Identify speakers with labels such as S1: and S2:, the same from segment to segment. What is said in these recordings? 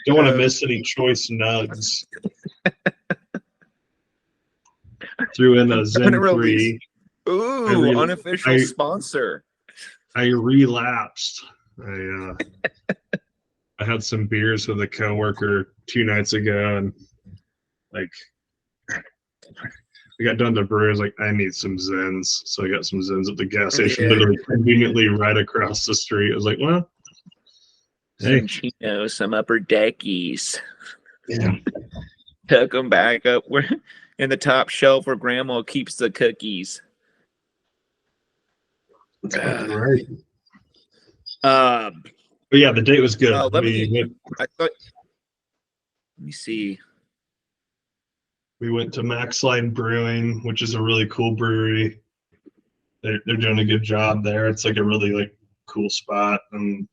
S1: Don't want to miss any choice nugs. Threw in a Zen 3.
S2: Ooh, unofficial sponsor.
S1: I relapsed. I had some beers with a coworker 2 nights ago, and like we got done to brew. I was like, I need some Zens, so I got some Zens at the gas station, literally conveniently right across the street. I was like, well, hey,
S2: some Chinos, some Upper Deckies.
S1: Yeah.
S2: Hook them back up. We're in the top shelf where Grandma keeps the cookies.
S1: That's fucking right.
S2: But
S1: yeah, the date was good.
S2: Let me see.
S1: We went to Maxline Brewing, which is a really cool brewery. They're doing a good job there. It's like a really cool spot, and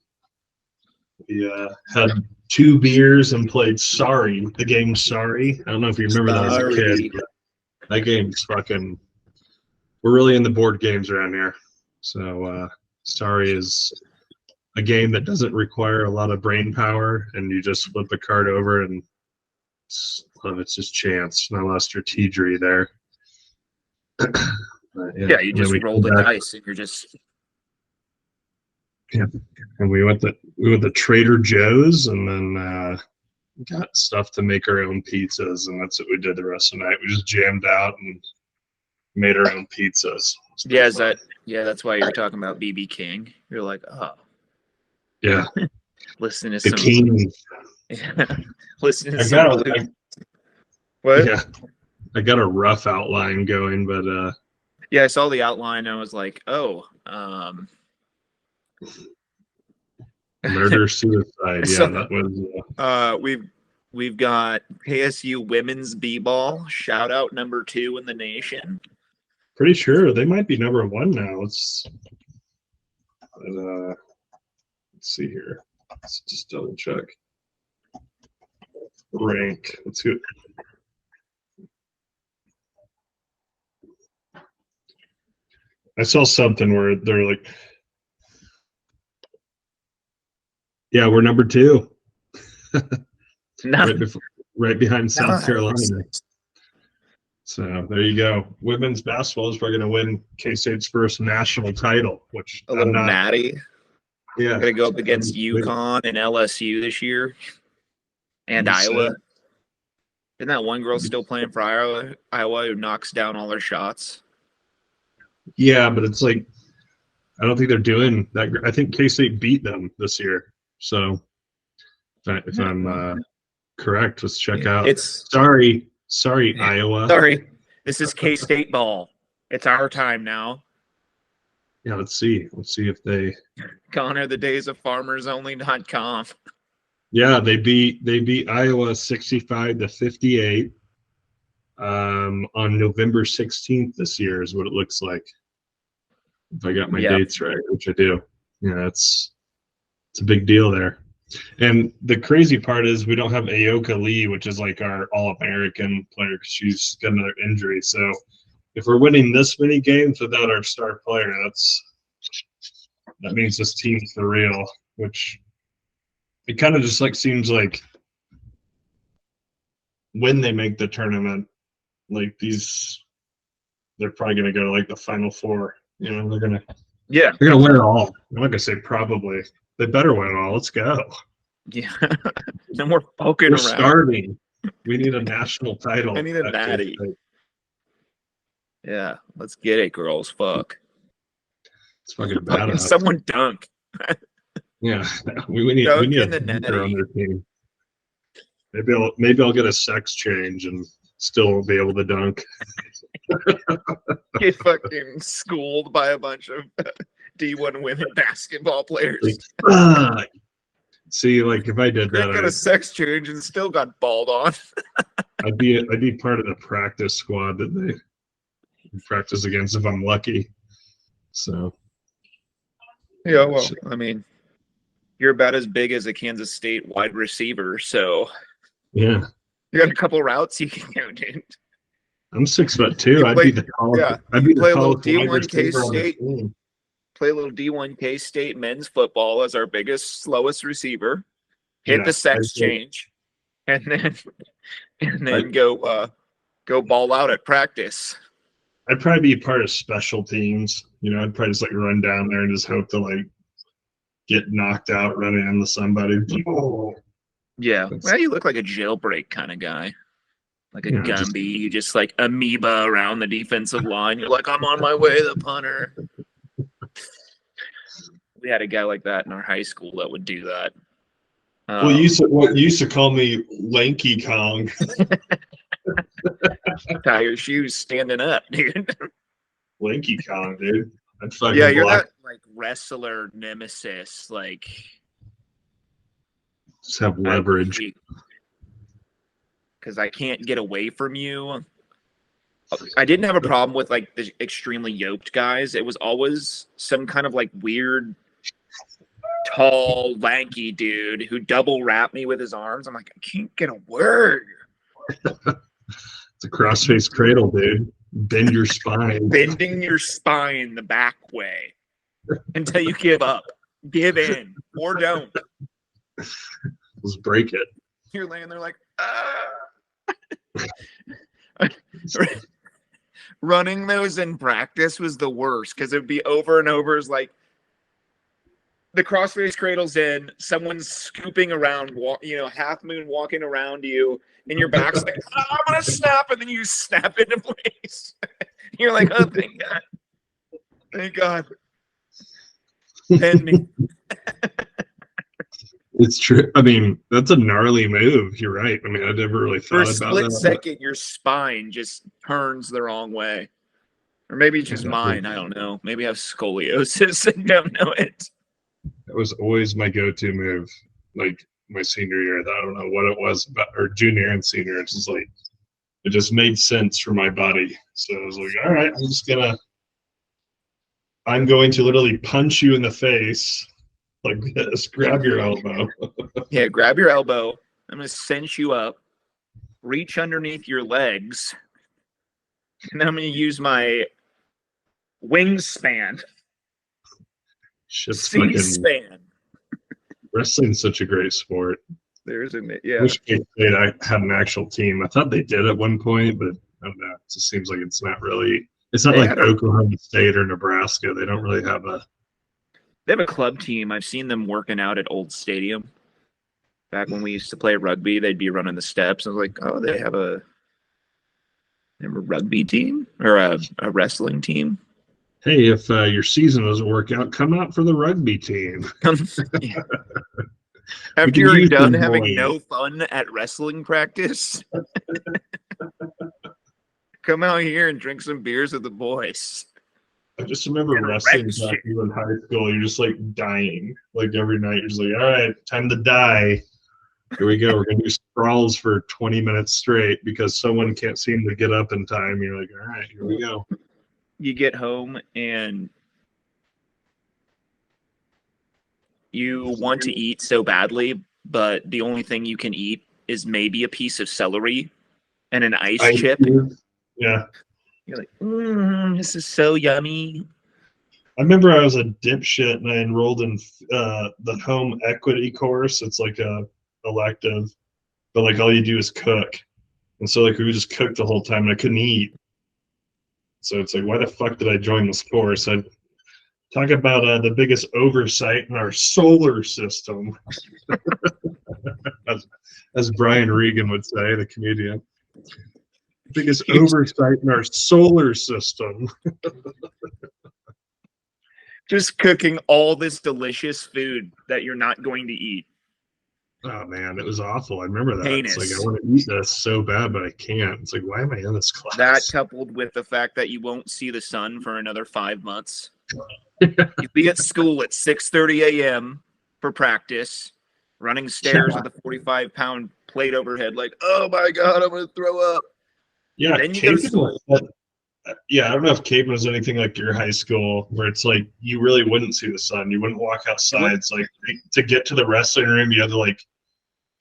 S1: we had 2 beers and played Sorry, the game Sorry. I don't know if you remember that as a kid. That game's fucking. We're really in the board games around here. So Sorry is a game that doesn't require a lot of brain power, and you just flip a card over, and a lot of it's just chance, not a lot of strategery there.
S2: Yeah, you just roll the dice, and you're just.
S1: Yeah, and we went to Trader Joe's, and then got stuff to make our own pizzas, and that's what we did the rest of the night. We just jammed out and made our own pizzas.
S2: Yeah, that's why you were talking about BB King. You're like, oh.
S1: Yeah.
S2: Listen to
S1: the King.
S2: Yeah. Listen to some. What?
S1: Yeah. I got a rough outline going, but
S2: yeah, I saw the outline. I was like, oh,
S1: murder suicide. Yeah, that was.
S2: We've got KSU women's b-ball shout out number 2 in the nation.
S1: Pretty sure they might be number 1 now. Let's see here. Let's just double check. Rank. Let's go. I saw something where they're like, yeah, we're number 2. right behind South Carolina. So there you go. Women's basketball is probably going to win K-State's first national title, which
S2: a little natty.
S1: Yeah,
S2: going to go up against UConn and LSU this year, and Iowa. Isn't that one girl still playing for Iowa who knocks down all their shots?
S1: Yeah, but it's like I don't think they're doing that. I think K-State beat them this year. So if I'm correct, let's check out. Sorry, Iowa.
S2: Sorry, this is K-State ball. It's our time now.
S1: Yeah, let's see. Let's see if they.
S2: Gone are the days of farmersonly.com.
S1: Yeah, they beat Iowa 65-58 on November 16th this year is what it looks like. If I got my dates right, which I do. Yeah, it's a big deal there. And the crazy part is we don't have Ayoka Lee, which is like our All-American player because she's got another injury. So if we're winning this many games without our star player, that means this team's for real, which it kind of just seems like when they make the tournament, they're probably going to go to the Final Four. You know, they're going to win it all. I'm not going to say probably. They better win it all. Let's go.
S2: Yeah. No more poking
S1: We're
S2: around.
S1: Starving. We need a national title.
S2: I need a natty. Yeah, let's get it, girls. Fuck.
S1: It's fucking badass.
S2: Someone dunk.
S1: Yeah, we need a dunker on their team. Maybe I'll get a sex change and still be able to dunk.
S2: Get fucking schooled by a bunch of D1 women basketball players.
S1: See, if I did that,
S2: I got a sex change and still got balled on.
S1: I'd be part of the practice squad that they practice against if I'm lucky. So.
S2: Yeah, well, I mean, you're about as big as a Kansas State wide receiver, so
S1: yeah,
S2: you got a couple routes you can go, dude.
S1: I'm 6'2". I'd be the tallest.
S2: Yeah,
S1: I'd be the
S2: play a
S1: tallest
S2: little
S1: wide
S2: D1 K
S1: receiver on the
S2: State.
S1: team.
S2: Play a little D1 K State men's football as our biggest, slowest receiver. hit
S1: Yeah,
S2: the sex change, and then go ball out at practice.
S1: I'd probably be part of special teams. I'd probably just like run down there and just hope to like get knocked out running into somebody. Oh,
S2: Yeah. Well, you look like a jailbreak kind of guy. Like a
S1: just
S2: Gumby. You just like amoeba around the defensive line. You're like, I'm on my way, the punter. We had a guy like that in our high school that would do that.
S1: well, you used to call me Lanky Kong.
S2: Tie your shoes standing up, dude.
S1: Lanky Kong, dude. I'd fucking
S2: Yeah, you're
S1: block.
S2: that like wrestler nemesis. Like,
S1: Just have leverage.
S2: Because I can't get away from you. I didn't have a problem with like the extremely yoked guys. It was always some kind of like weird, tall, lanky dude who double wrapped me with his arms. I'm like, I can't get a word.
S1: It's a crossface cradle, dude. Bend your spine.
S2: Bending your spine the back way until you give up. Give in or don't.
S1: Let's break it.
S2: You're laying there like, running those in practice was the worst because it'd be over and over. It's like the crossface cradle's in, someone's scooping around, half moon walking around you, and your back's like, I'm gonna snap, and then you snap into place. You're like, oh, thank God. Thank God. Pin me.
S1: It's true. I mean, that's a gnarly move. You're right. I mean, I never really
S2: For a
S1: thought about
S2: split
S1: that.
S2: second, your spine just turns the wrong way. Or maybe it's just mine. I don't know. Maybe I have scoliosis and don't know it.
S1: That was always my go-to move. Like my senior year, I don't know what it was about, or junior and senior. It's just like, it just made sense for my body. So I was like, all right, I'm going to literally punch you in the face like this. Grab your elbow.
S2: Yeah, grab your elbow. I'm going to cinch you up, reach underneath your legs, and then I'm going to use my wingspan.
S1: Shit's fucking
S2: C-span.
S1: wrestling's such a great sport.
S2: There's a
S1: I wish I had an actual team. I thought they did at one point, but I don't know. It just seems like it's not like Oklahoma State or Nebraska. They don't really have
S2: They have a club team. I've seen them working out at Old Stadium. Back when we used to play rugby, they'd be running the steps. I was like, oh, they have a rugby team or a wrestling team.
S1: Hey, if your season doesn't work out, come out for the rugby team.
S2: Yeah. After you're done having no fun at wrestling practice, come out here and drink some beers with the boys.
S1: I just remember wrestling back in high school. You're just like dying. Like every night, you're just like, all right, time to die. Here we go. We're going to do sprawls for 20 minutes straight because someone can't seem to get up in time. You're like, all right, here we go.
S2: You get home and you want to eat so badly, but the only thing you can eat is maybe a piece of celery and an ice chip.
S1: Yeah.
S2: You're like, this is so yummy.
S1: I remember I was a dipshit and I enrolled in the home equity course. It's like a elective, but like all you do is cook. And so like we would just cook the whole time and I couldn't eat. So it's like, why the fuck did I join this course? I talk about the biggest oversight in our solar system, as Brian Regan would say, the comedian. Biggest oversight in our solar system.
S2: Just cooking all this delicious food that you're not going to eat.
S1: Oh man, it was awful. I remember that.
S2: Heinous.
S1: It's like I want to eat this so bad, but I can't. It's like, why am I in this class?
S2: That coupled with the fact that you won't see the sun for another 5 months. You'd be at school at 6:30 a.m. for practice, running stairs with a 45-pound plate overhead, like, oh my God, I'm going to throw up.
S1: Yeah,
S2: then you go to school.
S1: Yeah, I don't know if Cape was anything like your high school where it's like you really wouldn't see the sun. You wouldn't walk outside. It's like to get to the wrestling room, you had to like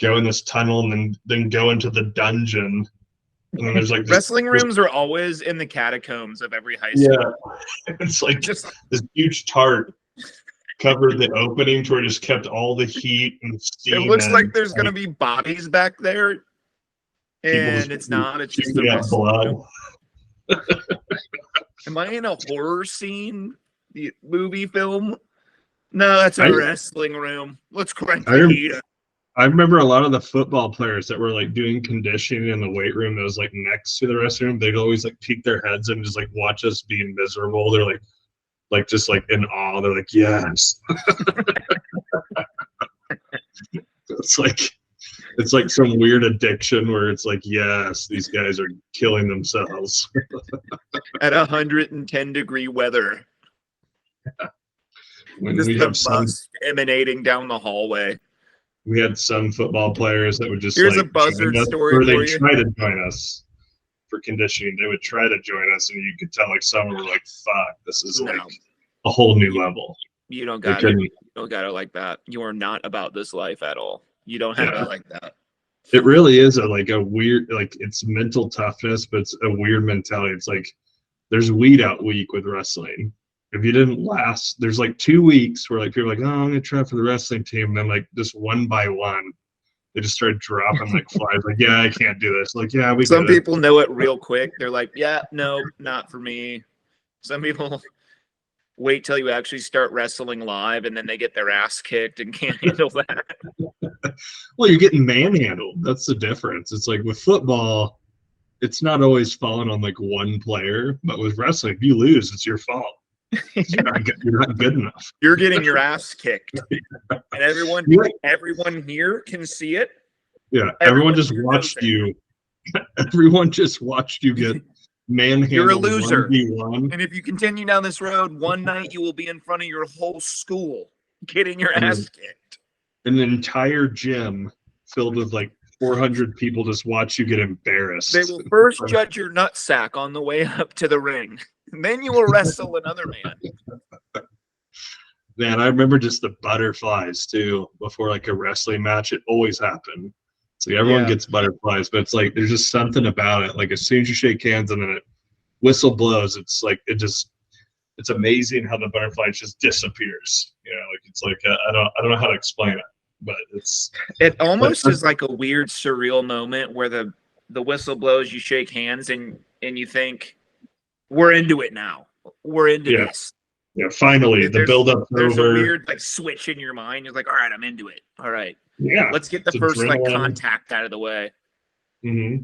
S1: go in this tunnel and then go into the dungeon. And then there's like
S2: wrestling rooms are always in the catacombs of every high school.
S1: Yeah, it's like just this huge tart. covered the opening to where it just kept all the heat and
S2: It
S1: steam.
S2: looks
S1: and,
S2: like there's gonna be bodies back there,
S1: people just
S2: and it's not. It's just the
S1: shooting out
S2: rest.
S1: blood.
S2: Am I in a horror scene? The movie film? No, that's a
S1: I-
S2: wrestling room. Let's crank
S1: I
S2: the
S1: rem-
S2: heat up.
S1: I remember a lot of the football players that were like doing conditioning in the weight room that was like next to the restroom. They'd always like peek their heads and just like watch us being miserable. They're like just like in awe. They're like, yes. It's like some weird addiction where it's like, yes, these guys are killing themselves.
S2: At 110-degree weather.
S1: When
S2: Just
S1: we
S2: the
S1: have some,
S2: musk emanating down the hallway.
S1: we had some football players that would just
S2: Here's
S1: like
S2: a buzzard
S1: join us,
S2: story
S1: or
S2: for
S1: they'd
S2: you.
S1: try to join us for conditioning. They would try to join us, and you could tell like some were like, "Fuck, this is like
S2: No,
S1: a whole new level."
S2: you don't
S1: They
S2: got it.
S1: couldn't.
S2: You don't got it like that. You are not about this life at all. You don't have
S1: Yeah.
S2: it like that.
S1: It really is a weird, like, it's mental toughness, but it's a weird mentality. It's like there's weed out week with wrestling. If you didn't last, there's like 2 weeks where like people are like, oh, I'm gonna try for the wrestling team, and then like just one by one, they just start dropping like flies. Like, yeah, I can't do this. Like, yeah, we
S2: Some
S1: get it.
S2: people know it real quick. They're like, yeah, no, not for me. Some people wait till you actually start wrestling live and then they get their ass kicked and can't handle that.
S1: Well, you're getting manhandled. That's the difference. It's like with football, it's not always falling on like one player, but with wrestling, if you lose, it's your fault. You're not good enough.
S2: You're getting your ass kicked. And everyone
S1: You like-
S2: everyone here can see it.
S1: Yeah,
S2: Everyone
S1: everyone just
S2: here
S1: watched
S2: knows it.
S1: you. Everyone just watched you get manhandled.
S2: You're a loser.
S1: 1v1.
S2: And if you continue down this road, one night you will be in front of your whole school getting your
S1: Mm.
S2: ass kicked.
S1: An entire gym filled with like 400 people just watch you get embarrassed.
S2: They will first judge your nutsack on the way up to the ring. And then you will wrestle another man.
S1: Man, I remember just the butterflies too before like a wrestling match. It always happened. It's like everyone
S2: Yeah.
S1: gets butterflies, but it's like there's just something about it. Like as soon as you shake hands and then it whistle blows, it's like it's amazing how the butterfly just disappears. You know, like it's like I don't know how to explain it, but it's
S2: It almost is like a weird, surreal moment where the whistle blows, you shake hands, and you think, we're into it now. We're into
S1: Yeah.
S2: this.
S1: yeah. Finally, the
S2: There's-
S1: build-up's
S2: There's
S1: over.
S2: a weird like switch in your mind. You're like, all right, I'm into it. All right,
S1: Yeah.
S2: let's get the
S1: It's
S2: first like
S1: adrenaline.
S2: contact out of the way.
S1: hmm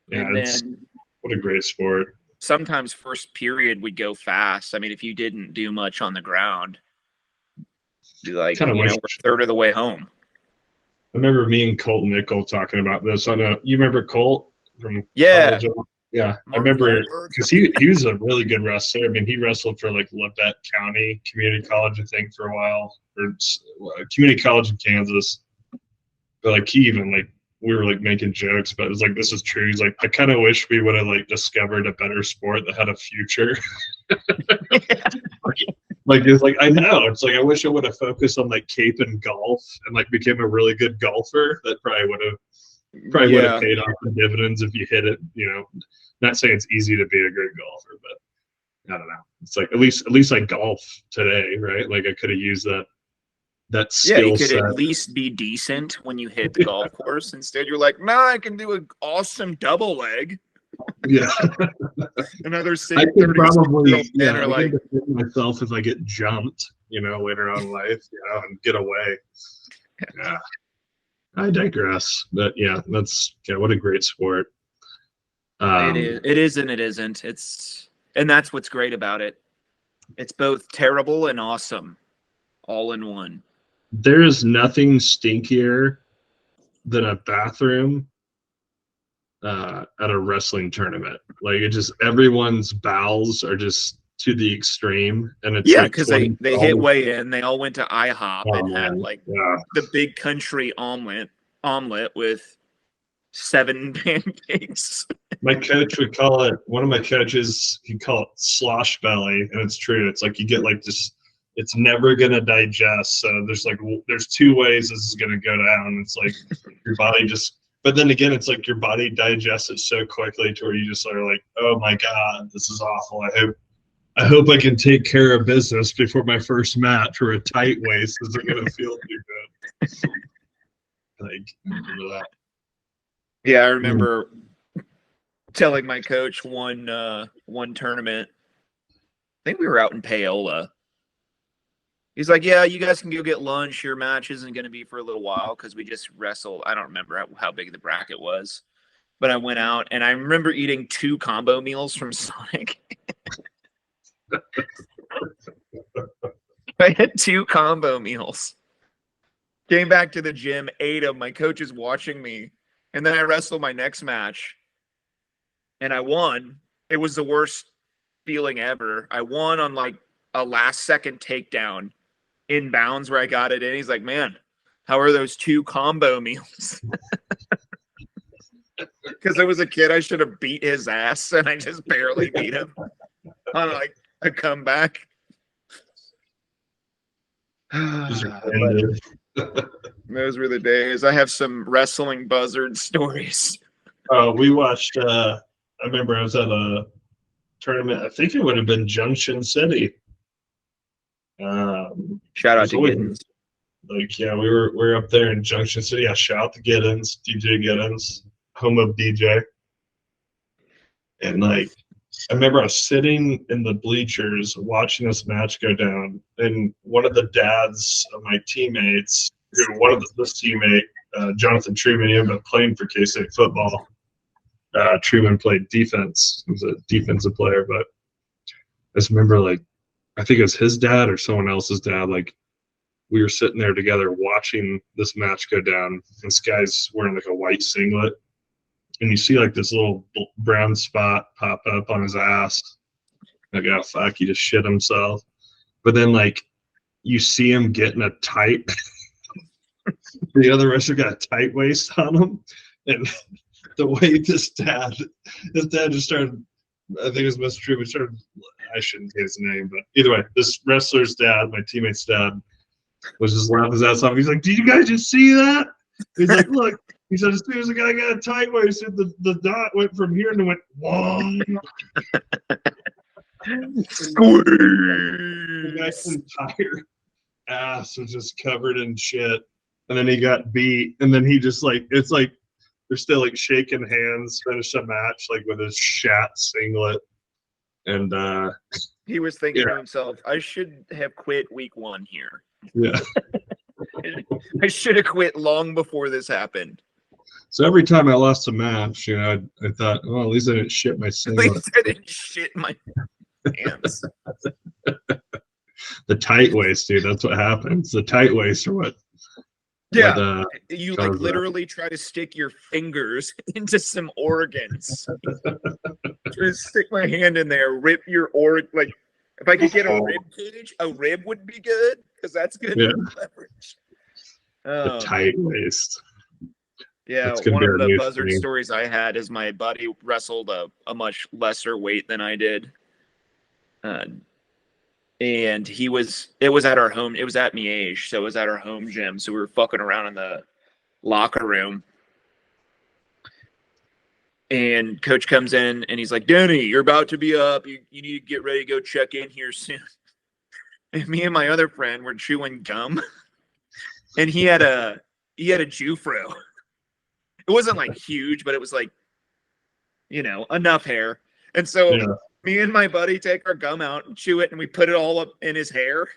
S1: Yeah.
S2: And
S1: It's
S2: then
S1: what a great sport.
S2: sometimes first period would go fast. I mean, if you didn't do much on the ground, be like,
S1: Kinda wish-
S2: we're a third of the way home.
S1: I remember me and Colt Nickel talking about this. I know you remember Colt from
S2: Yeah.
S1: college? Yeah, I
S2: Mark
S1: remember
S2: Wahlberg.
S1: because he was a really good wrestler. I mean, he wrestled for like Labette County Community College, I think, for a while, or community college in Kansas. But like he even like we were like making jokes, but it was like this is true. He's like, I kind of wish we would have like discovered a better sport that had a future. Like it's like I know it's like I wish I would have focused on like Cape and golf and like became a really good golfer. That probably would
S2: Yeah.
S1: have paid off the dividends if you hit it. You know, not saying it's easy to be a great golfer, but I don't know. It's like at least I golf today, right? Like I could have used that
S2: Yeah,
S1: skill
S2: you could
S1: set.
S2: at least be decent when you hit the golf course. Instead, you're like, no, I can do an awesome double leg.
S1: Yeah,
S2: Another
S1: I could probably
S2: men
S1: yeah,
S2: are
S1: I
S2: like,
S1: could defend myself if I get jumped, you know, later on in life, you know, and get away. Yeah, I digress. But yeah, what a great sport.
S2: it is and it isn't. And that's what's great about it. It's both terrible and awesome, all in one.
S1: There is nothing stinkier than a bathroom at a wrestling tournament. Like it just everyone's bowels are just to the extreme, and it's
S2: Yeah,
S1: like
S2: because they
S1: 20
S2: hit way in. They all went to IHOP
S1: Oh,
S2: and had
S1: man.
S2: like
S1: Yeah,
S2: the big country omelet with 7 pancakes.
S1: my coach would call it. One of my coaches, he'd call it slosh belly, and it's true. It's like you get like this. It's never gonna digest. So there's 2 ways this is gonna go down. It's like your body just. But then again, it's like your body digests it so quickly to where you just are like, oh my god, this is awful. I hope I can take care of business before my first match, or a tight waist isn't going to feel too good. Like, remember that.
S2: Yeah, I remember telling my coach one tournament. I think we were out in Paola. He's like, "Yeah, you guys can go get lunch. Your match isn't going to be for a little while because we just wrestled." I don't remember how big the bracket was, but I went out and I remember eating 2 combo meals from Sonic. I had 2 combo meals. Came back to the gym, ate them. My coach is watching me, and then I wrestled my next match, and I won. It was the worst feeling ever. I won on like a last-second takedown inbounds where I got it in. He's like, "Man, how are those 2 combo meals?" Because I was a kid, I should have beat his ass, and I just barely beat him on like a comeback. Those were the days. I have some wrestling buzzard stories.
S1: We watched. I remember I was at a tournament. I think it would have been Junction City.
S2: Shout out to Giddens.
S1: Like, yeah, we were up there in Junction City. Yeah, shout out to Giddens, DJ Giddens, home of DJ. And like, I remember I was sitting in the bleachers watching this match go down, and one of the dads of my teammates, this teammate, Jonathan Truman, he ended up playing for K-State football. Truman played defense. He was a defensive player, but I just remember, like, I think it was his dad or someone else's dad, like, we were sitting there together watching this match go down, and this guy's wearing like a white singlet, and you see like this little brown spot pop up on his ass. Like, oh fuck, he just shit himself. But then like you see him getting a tight the other wrestler got a tight waist on him, and the way this dad just started, I think it was Mr. Truman, started, I shouldn't say his name, but either way, this wrestler's dad, my teammate's dad, was just laughing his ass off. He's like, "Did you guys just see that?" He's like, "Look," he said, "as soon as the guy got a tight waist, the dot went from here and it went, whoa." The guy's entire ass was just covered in shit. And then he got beat. And then he just like, it's like, they're still like shaking hands, finish a match like with his shat singlet. And
S2: he was thinking to himself, "I should have quit week 1 here."
S1: Yeah.
S2: I should have quit long before this happened.
S1: So every time I lost a match, you know, I thought, well, at least I didn't shit my singlet.
S2: At least I didn't shit my pants.
S1: The tight waist, dude. That's what happens. The tight waist, or what?
S2: Yeah, you like literally try to stick your fingers into some organs. Try to stick my hand in there, rip your organ. Like, if I could get a rib cage, a rib would be good because that's good leverage.
S1: The tight waist.
S2: Yeah, one of the buzzard stories I had is my buddy wrestled a much lesser weight than I did. And it was at our home, it was at Miege, so it was at our home gym. So we were fucking around in the locker room. And coach comes in and he's like, "Danny, you're about to be up. You need to get ready to go check in here soon." And me and my other friend were chewing gum. And he had a Jufro. It wasn't like huge, but it was like, you know, enough hair. And so me and my buddy take our gum out and chew it, and we put it all up in his hair.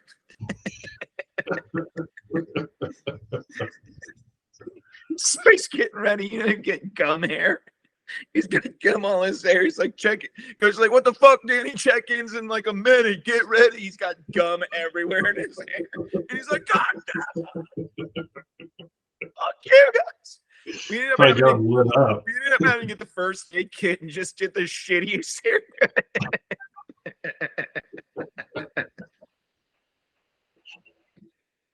S2: So he's getting ready to get gum hair. He's gonna get him all his hair. He's like, "Check it." Coach's like, "What the fuck, Danny? Check-in's in like a minute. Get ready." He's got gum everywhere in his hair. And he's like, "God damn. Fuck you guys." We ended up having to get the first aid kit and just get the shittiest haircut.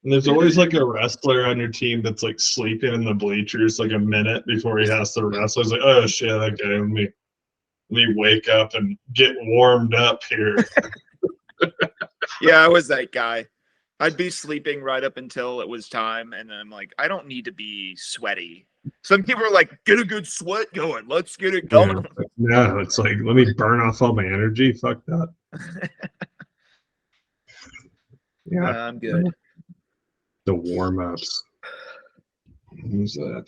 S1: And there's always like a wrestler on your team that's like sleeping in the bleachers like a minute before he has to wrestle. He's like, "Oh shit, okay, let me wake up and get warmed up here."
S2: Yeah, I was that guy. I'd be sleeping right up until it was time, and I'm like, I don't need to be sweaty. Some people are like, "Get a good sweat going. Let's get it going."
S1: Yeah. No, it's like, let me burn off all my energy. Fuck that. Yeah.
S2: I'm good.
S1: The warm ups. Who's that?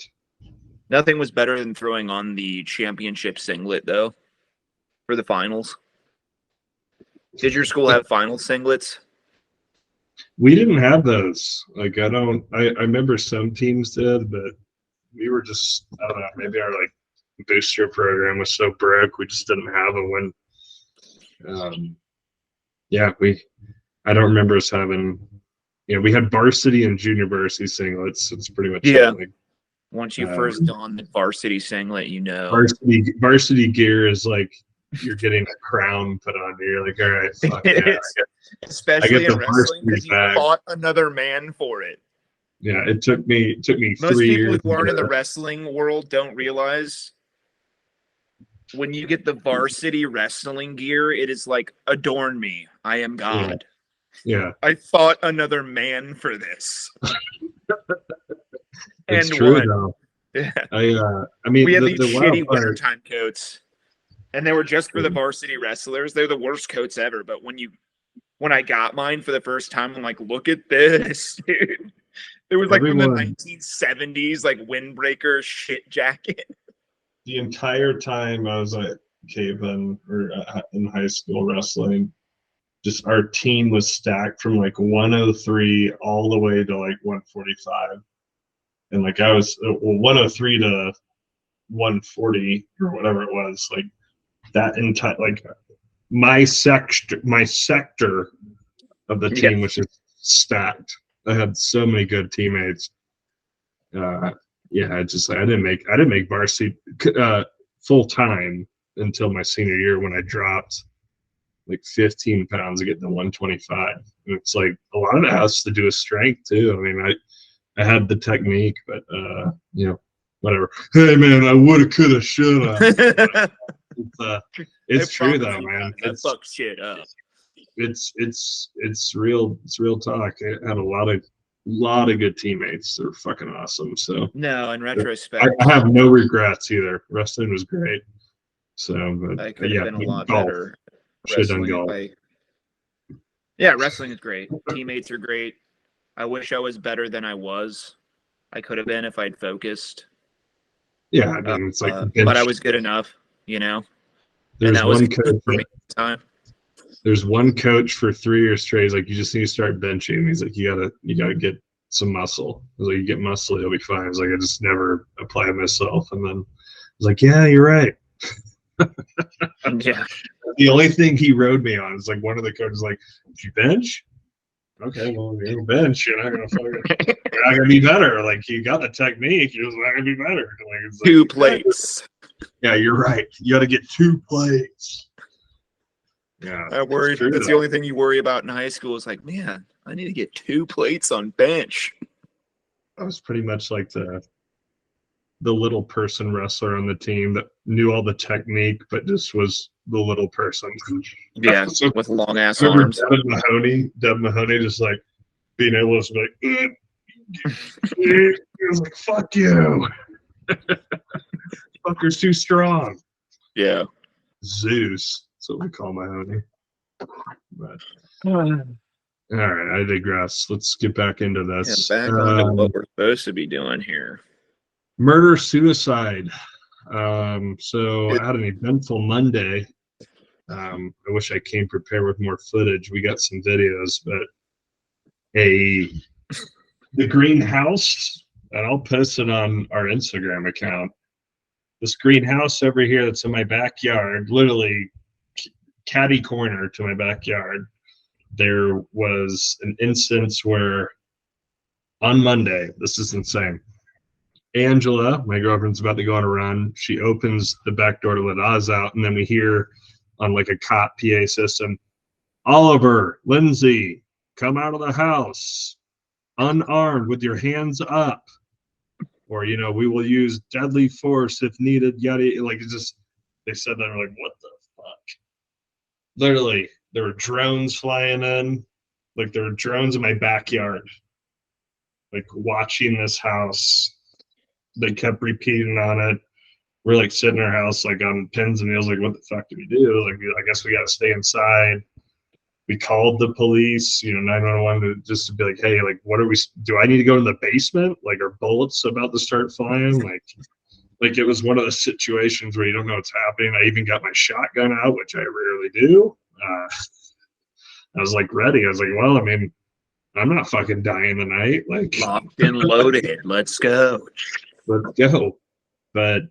S2: Nothing was better than throwing on the championship singlet, though, for the finals. Did your school have final singlets?
S1: We didn't have those. Like, I remember some teams did, but we were just, I don't know, maybe our like booster program was so broke, we just didn't have them when, yeah, I don't remember us having, we had varsity and junior varsity singlets. It's pretty much
S2: Yeah.
S1: it. Like,
S2: Once you first don the varsity singlet,
S1: varsity gear is like you're getting a crown put on you. You're like, all right, fuck yeah.
S2: Especially
S1: I get
S2: in
S1: the
S2: wrestling because you
S1: bag.
S2: fought another man for it.
S1: Yeah, it took me
S2: Most
S1: 3
S2: people
S1: years.
S2: who aren't in the wrestling world don't realize when you get the varsity wrestling gear, it is like, adorn me. I am God.
S1: Yeah.
S2: I fought another man for this.
S1: It's
S2: and
S1: true
S2: won.
S1: though.
S2: Yeah.
S1: I mean,
S2: We had these
S1: the
S2: shitty
S1: wild part,
S2: wintertime coats, and they were just for the varsity wrestlers. They're the worst coats ever. But when I got mine for the first time, I'm like, look at this, dude. It was like from the 1970s, like windbreaker shit jacket.
S1: The entire time I was at Caven or in high school wrestling, just our team was stacked from like 103 all the way to like 145. And like I was 103 to 140 or whatever it was, like that entire, like my sector of the team was just stacked. I had so many good teammates. Yeah, I didn't make varsity full time until my senior year when I dropped like 15 pounds to get to 125. And it's like a lot of it has to do with strength too. I mean, I had the technique, but whatever. Hey man, I woulda, coulda, shoulda. It's true though, man.
S2: That fucks shit up.
S1: It's real talk. I had a lot of good teammates. They're fucking awesome. So
S2: no, in retrospect,
S1: I have no regrets either. Wrestling was great. So, but
S2: I could have been a lot better.
S1: Should have done golf.
S2: Yeah, wrestling is great. Teammates are great. I wish I was better than I was. I could have been if I'd focused.
S1: Yeah, I mean, it's like,
S2: but I was good enough, you know.
S1: There's one coach
S2: for me at the time.
S1: There's one coach for 3 years straight. He's like, you just need to start benching. He's like, you gotta get some muscle. He's like, you get muscle, you'll be fine. He's like, I just never applied myself. And then I was like, yeah, you're right.
S2: Yeah.
S1: The only thing he rode me on is like one of the coaches like, did you bench? Okay, well, you're bench. You're not gonna be better. Like, you got the technique, you're just not gonna be better. Like, it's like,
S2: 2 plates.
S1: Yeah, you're right. You got to get 2 plates. Yeah,
S2: I worried. That's the only thing you worry about in high school. Is like, man, I need to get 2 plates on bench.
S1: I was pretty much like the little person wrestler on the team that knew all the technique, but just was the little person.
S2: Yeah,
S1: so,
S2: with long ass arms.
S1: Deb Mahoney, just like being able to be like, he was like, fuck you. Fucker's too strong.
S2: Yeah.
S1: Zeus. That's what we call Mahoney. But, all right, I digress. Let's get back into this.
S2: Yeah, back onto what we're supposed to be doing here.
S1: Murder suicide. So I had an eventful Monday. I wish I came prepared with more footage. We got some videos, but the greenhouse, and I'll post it on our Instagram account. This greenhouse over here that's in my backyard, literally catty corner to my backyard, there was an instance where on Monday, this is insane. Angela, my girlfriend's about to go on a run. She opens the back door to let Oz out, and then we hear on like a cop PA system, Oliver, Lindsay, come out of the house, unarmed with your hands up. Or, we will use deadly force if needed, yada, like, it's just, they said that, we're like, what the fuck? Literally, there were drones flying in, like, there were drones in my backyard, like, watching this house. They kept repeating on it. we're like sitting in our house, like on pins and needles, like, what the fuck do we do? Like, I guess we got to stay inside. We called the police, 911, just to be like, hey, like, what are we, do I need to go to the basement? Like, are bullets about to start flying? Like it was one of the situations where you don't know what's happening. I even got my shotgun out, which I rarely do. I was like ready. I was like, well, I mean, I'm not fucking dying tonight. Like,
S2: Locked and loaded. Let's go.
S1: let's go. But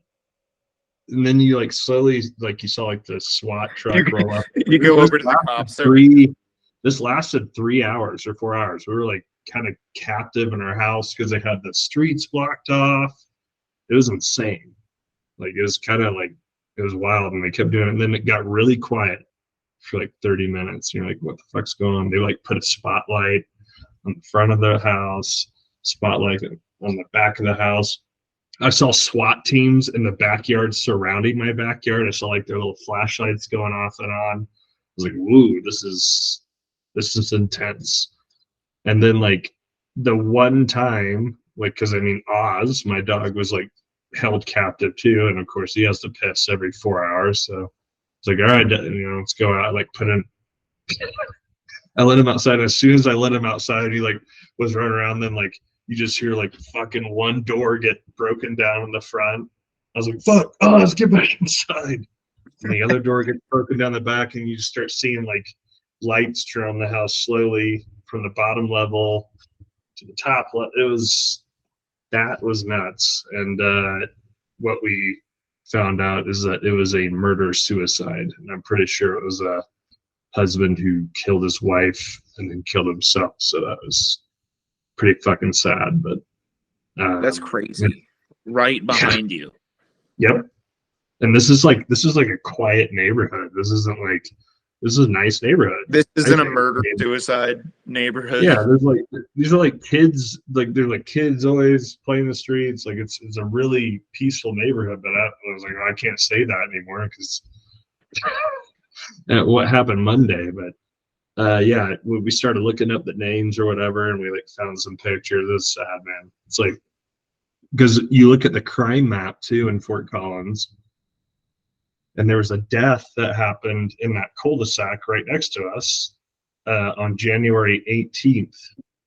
S1: and then you like slowly, like you saw like the SWAT truck roll up.
S2: You go over to the cops.
S1: This lasted 3 hours or 4 hours. We were like kind of captive in our house because they had the streets blocked off. It was insane. Like it was kind of like, it was wild, and they kept doing it. And then it got really quiet for like 30 minutes. You're like, what the fuck's going on? They like put a spotlight on the front of the house, spotlight on the back of the house. I saw SWAT teams in the backyard surrounding my backyard. I saw like their little flashlights going off and on. I was like, woo, this is intense. And then like the one time, like, because I mean, Oz, my dog, was like held captive too, and of course he has to piss every 4 hours. So it's like, all right, let's go out. Like I let him outside. As soon as I let him outside, he like was running around. Then like you just hear like fucking one door get broken down in the front. I was like, fuck, let's get back inside. And the other door gets broken down the back, and you just start seeing like lights turn on the house slowly from the bottom level to the top. That was nuts. And what we found out is that it was a murder-suicide. And I'm pretty sure it was a husband who killed his wife and then killed himself. So that was pretty fucking sad. But
S2: that's crazy. Right behind you.
S1: Yep. And this is like a quiet neighborhood. This is a nice neighborhood.
S2: This isn't a murder-suicide neighborhood.
S1: Yeah, these are like kids, like they're like kids always playing the streets. Like it's a really peaceful neighborhood. But I was like, I can't say that anymore because what happened Monday. But yeah, we started looking up the names or whatever, and we like found some pictures. It's sad, man. It's like, because you look at the crime map too in Fort Collins, and there was a death that happened in that cul-de-sac right next to us on January 18th.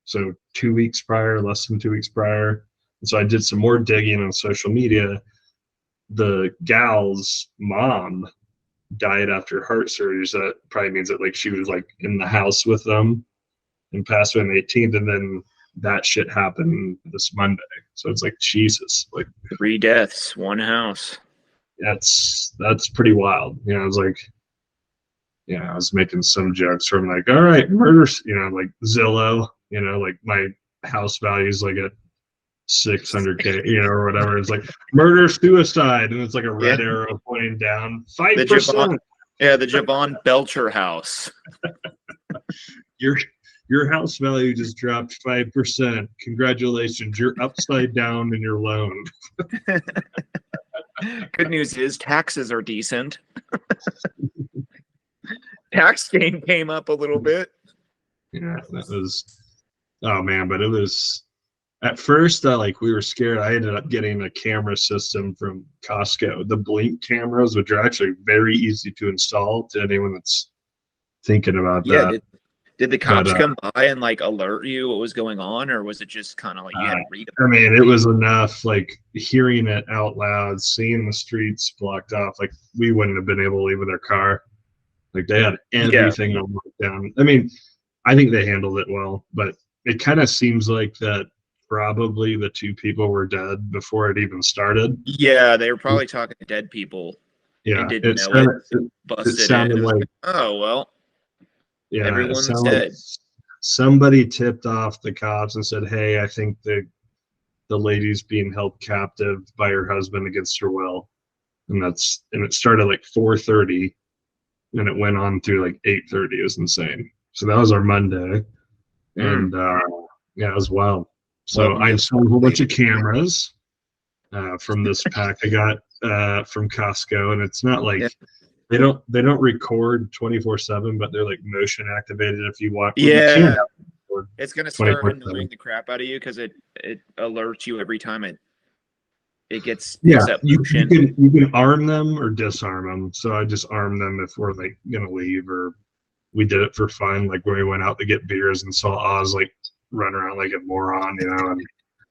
S1: So 2 weeks prior, less than 2 weeks prior. And so I did some more digging on social media. The gal's mom died after heart surgery. So that probably means that like she was like in the house with them and passed away on the 18th. And then that shit happened this Monday. So it's like, Jesus, like
S2: 3 deaths, 1 house.
S1: That's pretty wild. I was like, I was making some jokes from like, all right, murder, like Zillow, like my house value is like at $600K, or whatever. It's like murder, suicide, and it's like a red arrow pointing down. 5%.
S2: The Javon Belcher house.
S1: Your house value just dropped 5%. Congratulations, you're upside down in your loan.
S2: Good news is taxes are decent. Tax gain came up a little bit.
S1: Yeah, that was, oh man, but it was, at first, like we were scared. I ended up getting a camera system from Costco, the Blink cameras, which are actually very easy to install to anyone that's thinking about that.
S2: Did the cops come by and like alert you what was going on, or was it just kind of like you had to read about
S1: it? I mean, it was enough, like hearing it out loud, seeing the streets blocked off. Like we wouldn't have been able to leave with our car. Like they had everything on lockdown. I mean, I think they handled it well, but it kind of seems like that probably the 2 people were dead before it even started.
S2: Yeah, they were probably talking to dead people.
S1: Yeah,
S2: they didn't know
S1: it sounded like,
S2: oh well.
S1: Yeah,
S2: everyone's dead.
S1: Somebody tipped off the cops and said, "Hey, I think the lady's being held captive by her husband against her will," and it started like 4:30, and it went on through like 8:30. It was insane. So that was our Monday, and it was wild. So I installed a whole bunch of cameras from this pack I got from Costco, and it's not like. They don't record 24/7, but they're like motion activated if you watch.
S2: Yeah, it's gonna start annoying the crap out of you because it alerts you every time it it gets
S1: Yeah,
S2: picks up
S1: you
S2: motion.
S1: can arm them or disarm them. So I just arm them if we're like gonna leave, or we did it for fun, like when we went out to get beers and saw Oz like run around like a moron, you know,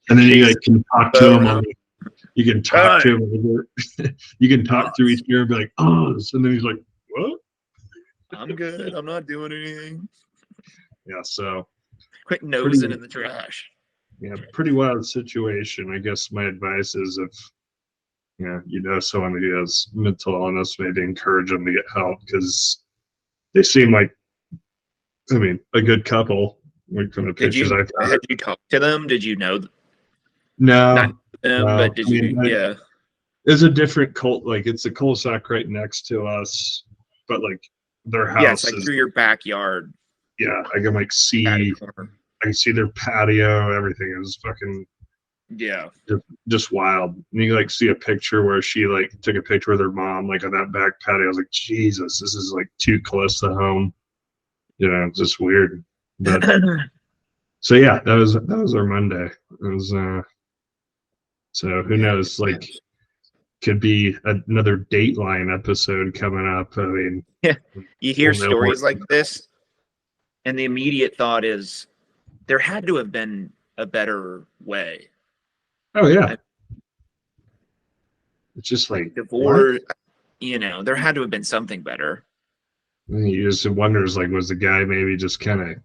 S1: and then you like can talk to him on the, you can talk to him over, you can talk through each ear and be like Oz, and then he's like, what?
S2: I'm good. I'm not doing anything.
S1: Yeah, so
S2: Quit nosing in the trash.
S1: Yeah, pretty wild situation. I guess my advice is if you know someone who has mental illness, maybe encourage them to get help, because they seem like, I mean, a good couple. Like from the pictures I've got.
S2: Had you talked to them? Did you know?
S1: No,
S2: Not them,
S1: no.
S2: but did you? Yeah.
S1: It's a different cult. Like it's a cul-de-sac right next to us, but like their house
S2: Yes, like
S1: is
S2: through your backyard.
S1: Yeah, I can like see. I can see their patio. Everything is fucking just wild. And you like see a picture where she like took a picture with her mom like on that back patio. I was like, Jesus, this is like too close to home. You know, it's just weird. But so yeah, that was our Monday. It was so who knows? Like could be another Dateline episode coming up. I mean,
S2: yeah, you hear stories like this, and the immediate thought is there had to have been a better way.
S1: Oh yeah. It's just like
S2: divorce, you know, there had to have been something better.
S1: And you just wonders like, was the guy maybe just kind of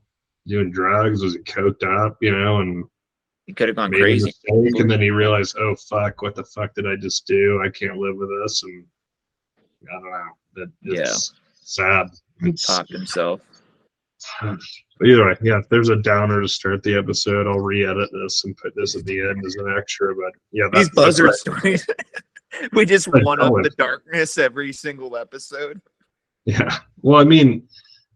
S1: doing drugs? Was he coked up, you know, and
S2: he could have gone
S1: made
S2: crazy.
S1: A mistake, and then he realized, oh fuck, what the fuck did I just do? I can't live with this, and I don't know. It's sad. It's
S2: popped himself.
S1: But either way, yeah, if there's a downer to start the episode, I'll re-edit this and put this at the end as an extra. But yeah,
S2: these buzzard stories. We just one up the darkness every single episode.
S1: Yeah. Well, I mean,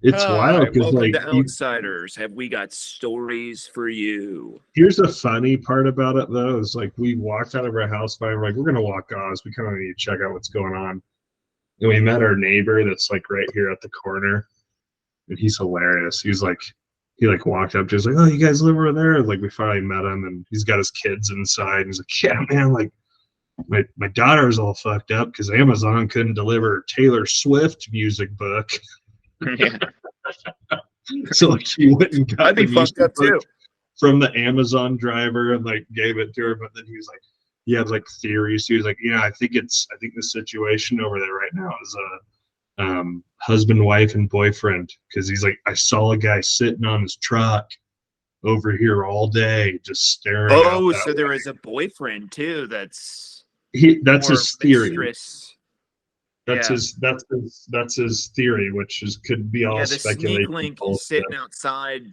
S1: it's wild because
S2: welcome
S1: like
S2: to Outsiders. Have we got stories for you?
S1: Here's the funny part about it though, is like we walked out of our house by, we're like, we're gonna walk Oz. We kind of need to check out what's going on. And we met our neighbor that's like right here at the corner. And he's hilarious. He's like, he like walked up to us like, oh, you guys live over there? And like we finally met him, and he's got his kids inside. And he's like, yeah, man, like my daughter's all fucked up because Amazon couldn't deliver Taylor Swift music book.
S2: Yeah.
S1: So like he went and got
S2: the music book too
S1: from the Amazon driver and like gave it to her. But then he was like, he had like theories. He was like, I think the situation over there right now is husband, wife, and boyfriend, because he's like, I saw a guy sitting on his truck over here all day just staring.
S2: Oh, so there is a boyfriend too. That's
S1: his theory.
S2: Mistress.
S1: That's his theory, which could be all speculation.
S2: Sneak link sitting outside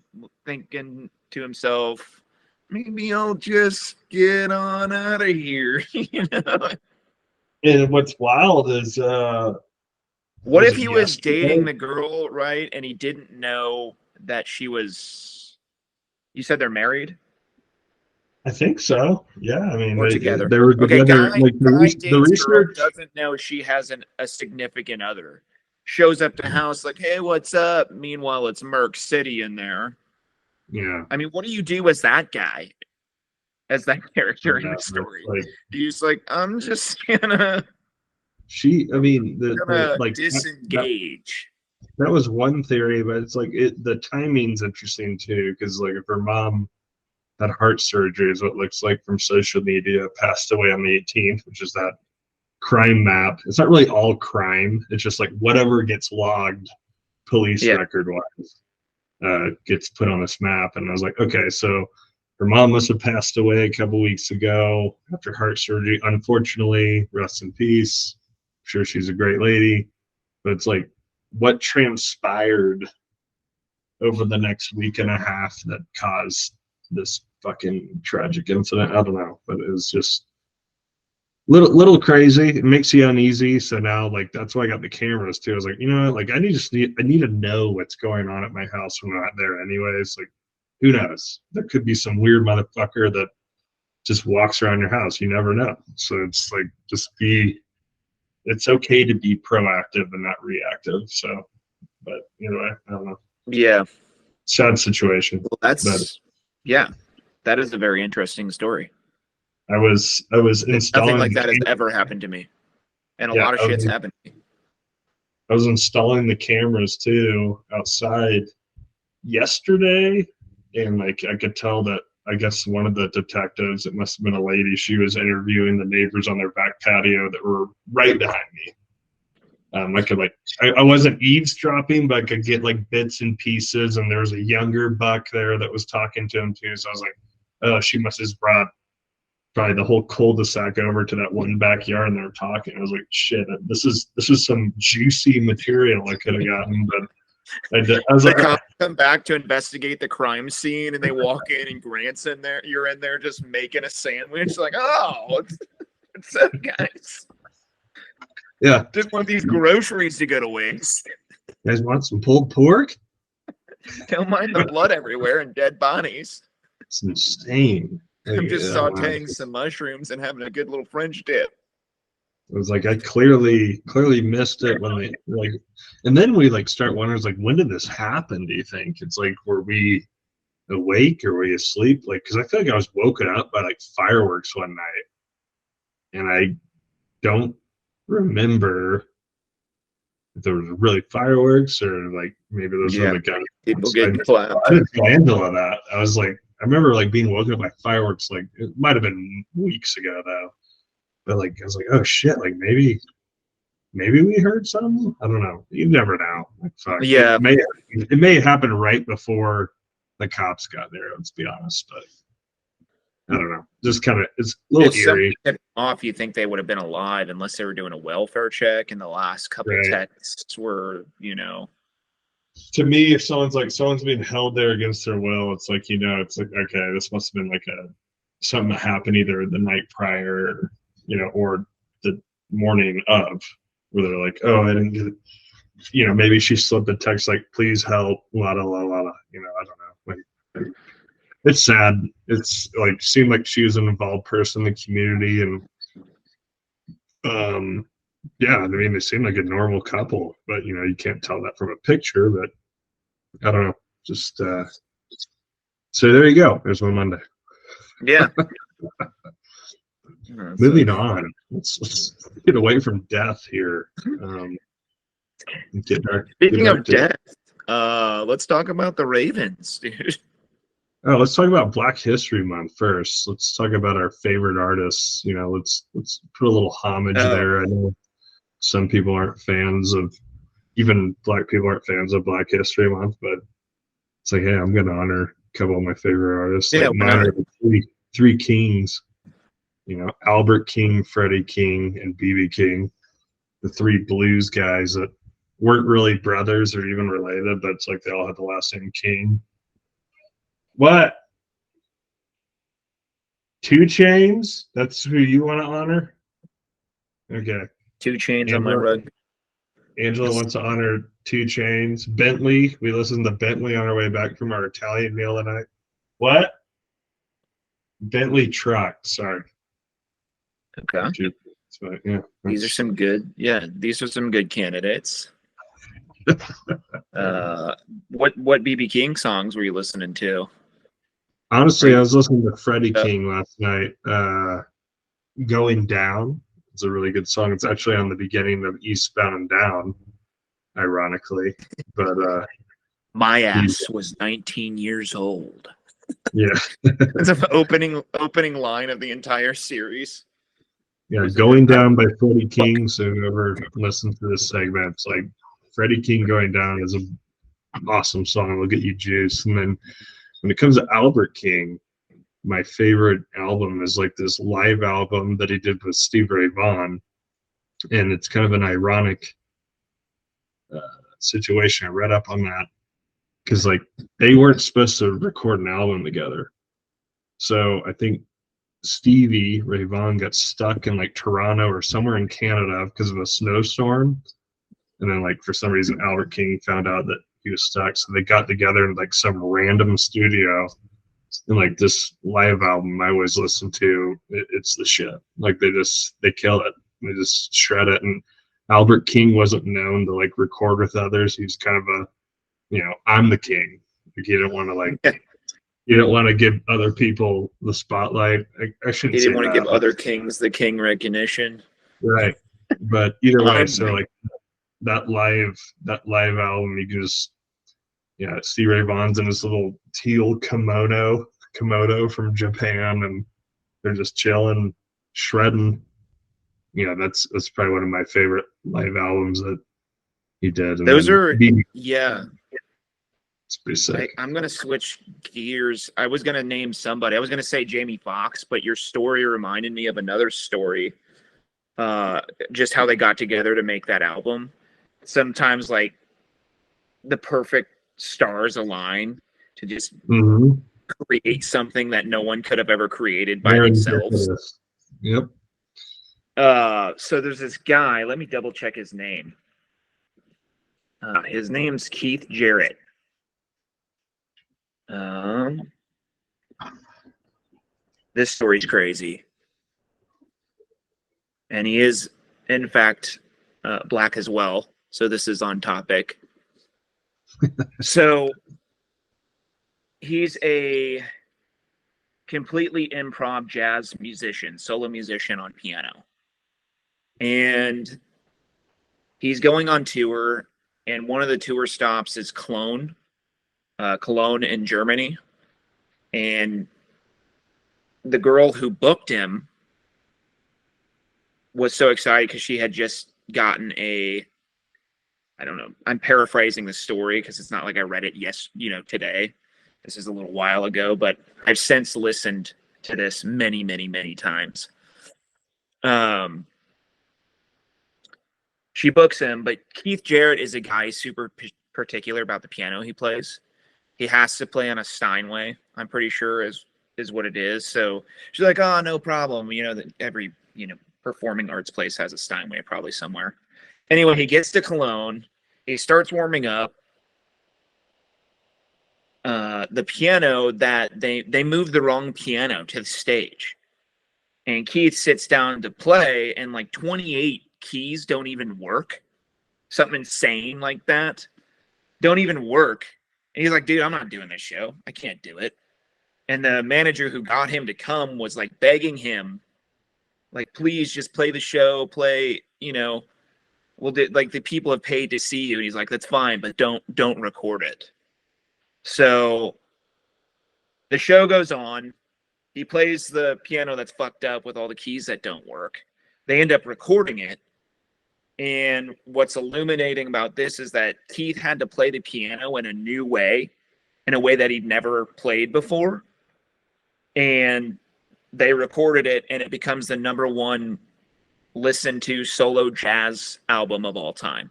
S2: thinking to himself, maybe I'll just get on out of here. You know.
S1: And what's wild is
S2: what if he was dating the girl, right? And he didn't know that she was. You said they're married?
S1: I think so. Yeah, I mean,
S2: together.
S1: They were together.
S2: Guy,
S1: like the research
S2: doesn't know she has a significant other. Shows up to the house like, hey, what's up? Meanwhile, it's Merc City in there.
S1: Yeah.
S2: I mean, what do you do as that guy? As that character in the story? Like, he's like, I'm just gonna.
S1: I mean, like
S2: disengage.
S1: That was one theory, but it's like the timing's interesting too, because like if her mom had heart surgery, is what it looks like from social media, passed away on the 18th, which is that crime map. It's not really all crime. It's just like whatever gets logged police record wise gets put on this map. And I was like, okay, so her mom must have passed away a couple weeks ago after heart surgery. Unfortunately, rest in peace. I'm sure she's a great lady, but it's like what transpired over the next week and a half that caused this fucking tragic incident. I don't know, but it was just little crazy. It makes you uneasy. So now, like, that's why I got the cameras too. I was like, you know what? Like, I need to know what's going on at my house when I'm not there anyways. Like, who knows? There could be some weird motherfucker that just walks around your house. You never know. So it's like, it's okay to be proactive and not reactive. So, but anyway, I don't know.
S2: Yeah.
S1: Sad situation.
S2: Well, that is a very interesting story.
S1: I was
S2: Nothing
S1: installing
S2: like that has ever happened to me, and a lot of shit's happened to me.
S1: I was installing the cameras too outside yesterday, and like I could tell that I guess one of the detectives, it must have been a lady, she was interviewing the neighbors on their back patio that were right behind me. I wasn't eavesdropping, but I could get like bits and pieces, and there was a younger buck there that was talking to him too. So I was like, oh, she must have brought probably the whole cul-de-sac over to that one backyard, and they were talking. I was like, shit, this is some juicy material I could have gotten, but I was
S2: The
S1: like,
S2: cops come back to investigate the crime scene, and they walk in, and Grant's in there. You're in there just making a sandwich. Like, oh, what's up, guys?
S1: yeah,
S2: Just want these groceries to go to waste.
S1: you guys want some pulled pork?
S2: Don't mind the blood everywhere and dead bodies.
S1: It's insane.
S2: I'm just
S1: Yeah,
S2: sauteing some mushrooms and having a good little French dip.
S1: it was like I clearly missed it when they like, and then we like start wondering like, when did this happen? Do you think it's like, were we awake or were we asleep? Like, because I feel like I was woken up by like fireworks one night, and I don't remember if there was really fireworks or like maybe those were the guns.
S2: People getting clapped.
S1: I didn't tell Angela that. I was like, I remember like being woken up by fireworks. Like it might have been weeks ago though. But like I was like, oh shit, like maybe we heard something. I don't know. You never know. Like, fuck.
S2: Yeah.
S1: It may happen right before the cops got there. Let's be honest, but I don't know. Just kind of, it's a little eerie.
S2: Off, you think they would have been alive unless they were doing a welfare check, and the last couple texts were,
S1: To me, if someone's being held there against their will, it's like, it's like, okay, this must have been like something that happened either the night prior, or the morning of, where they're like, oh, I didn't get it. Maybe she slipped a text like, please help, la la la la la. I don't know. Like, it's sad. It's like seemed like she was an involved person in the community, and yeah, I mean, they seem like a normal couple, but you can't tell that from a picture. But I don't know. Just so there you go. There's one Monday.
S2: Yeah.
S1: Moving on. Let's get away from death here.
S2: Speaking of death, let's talk about the Ravens, dude.
S1: Oh, let's talk about Black History Month first. Let's talk about our favorite artists. Let's put a little homage there. I know some people aren't fans of, even Black people aren't fans of Black History Month, but it's like, hey, I'm going to honor a couple of my favorite artists.
S2: Yeah,
S1: like mine are the three kings. Albert King, Freddie King, and B.B. King, the three blues guys that weren't really brothers or even related, but it's like they all had the last name King. What? 2 Chainz? That's who you want to honor? Okay.
S2: 2 Chainz on my rug.
S1: Angela wants to honor 2 Chainz. Bentley. We listened to Bentley on our way back from our Italian meal tonight. What? Bentley truck. Sorry.
S2: Okay.
S1: So, yeah.
S2: These are some good. Yeah, these are some good candidates. What BB King songs were you listening to?
S1: Honestly, I was listening to Freddie King last night. Going Down. It's a really good song. It's actually on the beginning of Eastbound and Down, ironically. But
S2: my ass was 19 years old.
S1: Yeah.
S2: It's an opening line of the entire series.
S1: Yeah, Going Down by Freddie King. So whoever listens to this segment, it's like Freddie King Going Down is an awesome song. It'll get you juice. And then when it comes to Albert King, my favorite album is like this live album that he did with Steve Ray Vaughan. And it's kind of an ironic situation. I read up on that because like they weren't supposed to record an album together. So I think Stevie Ray Vaughan got stuck in like Toronto or somewhere in Canada because of a snowstorm. And then like for some reason Albert King found out that he was stuck. So they got together in like some random studio. And like this live album I always listen to, it's the shit. Like they kill it. They just shred it. And Albert King wasn't known to like record with others. He's kind of a, I'm the king. Like he didn't want to like you don't want to give other people the spotlight. I shouldn't
S2: He
S1: say
S2: didn't want to
S1: that,
S2: give
S1: but
S2: other kings the king recognition.
S1: right. But either way,
S2: I'm
S1: so like that live album, you can just yeah, see Ray Vaughan's in his little teal komodo from Japan, and they're just chilling, shredding. Yeah, that's probably one of my favorite live albums that he did. And
S2: those
S1: then
S2: are
S1: Beat,
S2: yeah.
S1: it's pretty sick.
S2: I'm gonna switch gears. I was gonna name somebody. I was gonna say Jamie Foxx, but your story reminded me of another story. Uh, just how they got together to make that album. Sometimes like the perfect stars align to just
S1: Mm-hmm.
S2: create something that no one could have ever created by themselves.
S1: Serendipitous. Yep.
S2: So there's this guy. Let me double check his name. His name's Keith Jarrett. This story's crazy. And he is, in fact, black as well. So this is on topic. So he's a completely improv jazz musician, solo musician on piano. And he's going on tour, and one of the tour stops is Cologne in Germany. And the girl who booked him was so excited because she had just gotten I don't know, I'm paraphrasing the story because it's not like I read it today. This is a little while ago, but I've since listened to this many, many, many times. She books him, but Keith Jarrett is a guy super particular about the piano he plays. He has to play on a Steinway, I'm pretty sure is what it is. So she's like, oh, no problem. That every, performing arts place has a Steinway probably somewhere. Anyway, he gets to Cologne. He starts warming up. The piano that they moved the wrong piano to the stage. And Keith sits down to play, and like 28 keys don't even work. Something insane like that. Don't even work. And he's like, dude, I'm not doing this show. I can't do it. And the manager who got him to come was like begging him, like, please just play the show, like the people have paid to see you. And he's like, that's fine, but don't record it. So the show goes on. He plays the piano that's fucked up with all the keys that don't work. They end up recording it. And what's illuminating about this is that Keith had to play the piano in a new way, in a way that he'd never played before. And they recorded it, and it becomes the #1 listened to solo jazz album of all time.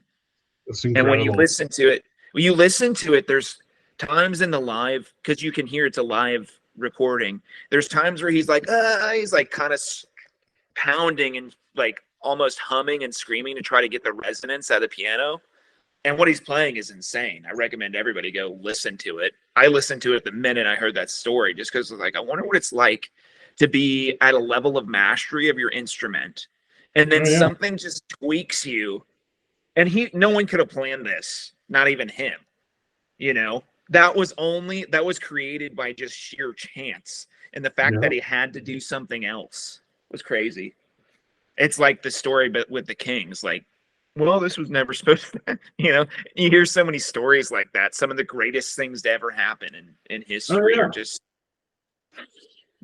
S1: That's
S2: And
S1: incredible.
S2: when you listen to it, there's times in the live, because you can hear it's a live recording. There's times where he's like kind of pounding and like almost humming and screaming to try to get the resonance out of the piano. And what he's playing is insane. I recommend everybody go listen to it. I listened to it the minute I heard that story, just because I wonder what it's like to be at a level of mastery of your instrument. And then something just tweaks you. And no one could have planned this, not even him. That was created by just sheer chance. And the fact that he had to do something else was crazy. It's like the story, but with the Kings, like, well, this was never supposed to, you hear so many stories like that. Some of the greatest things to ever happen in history are just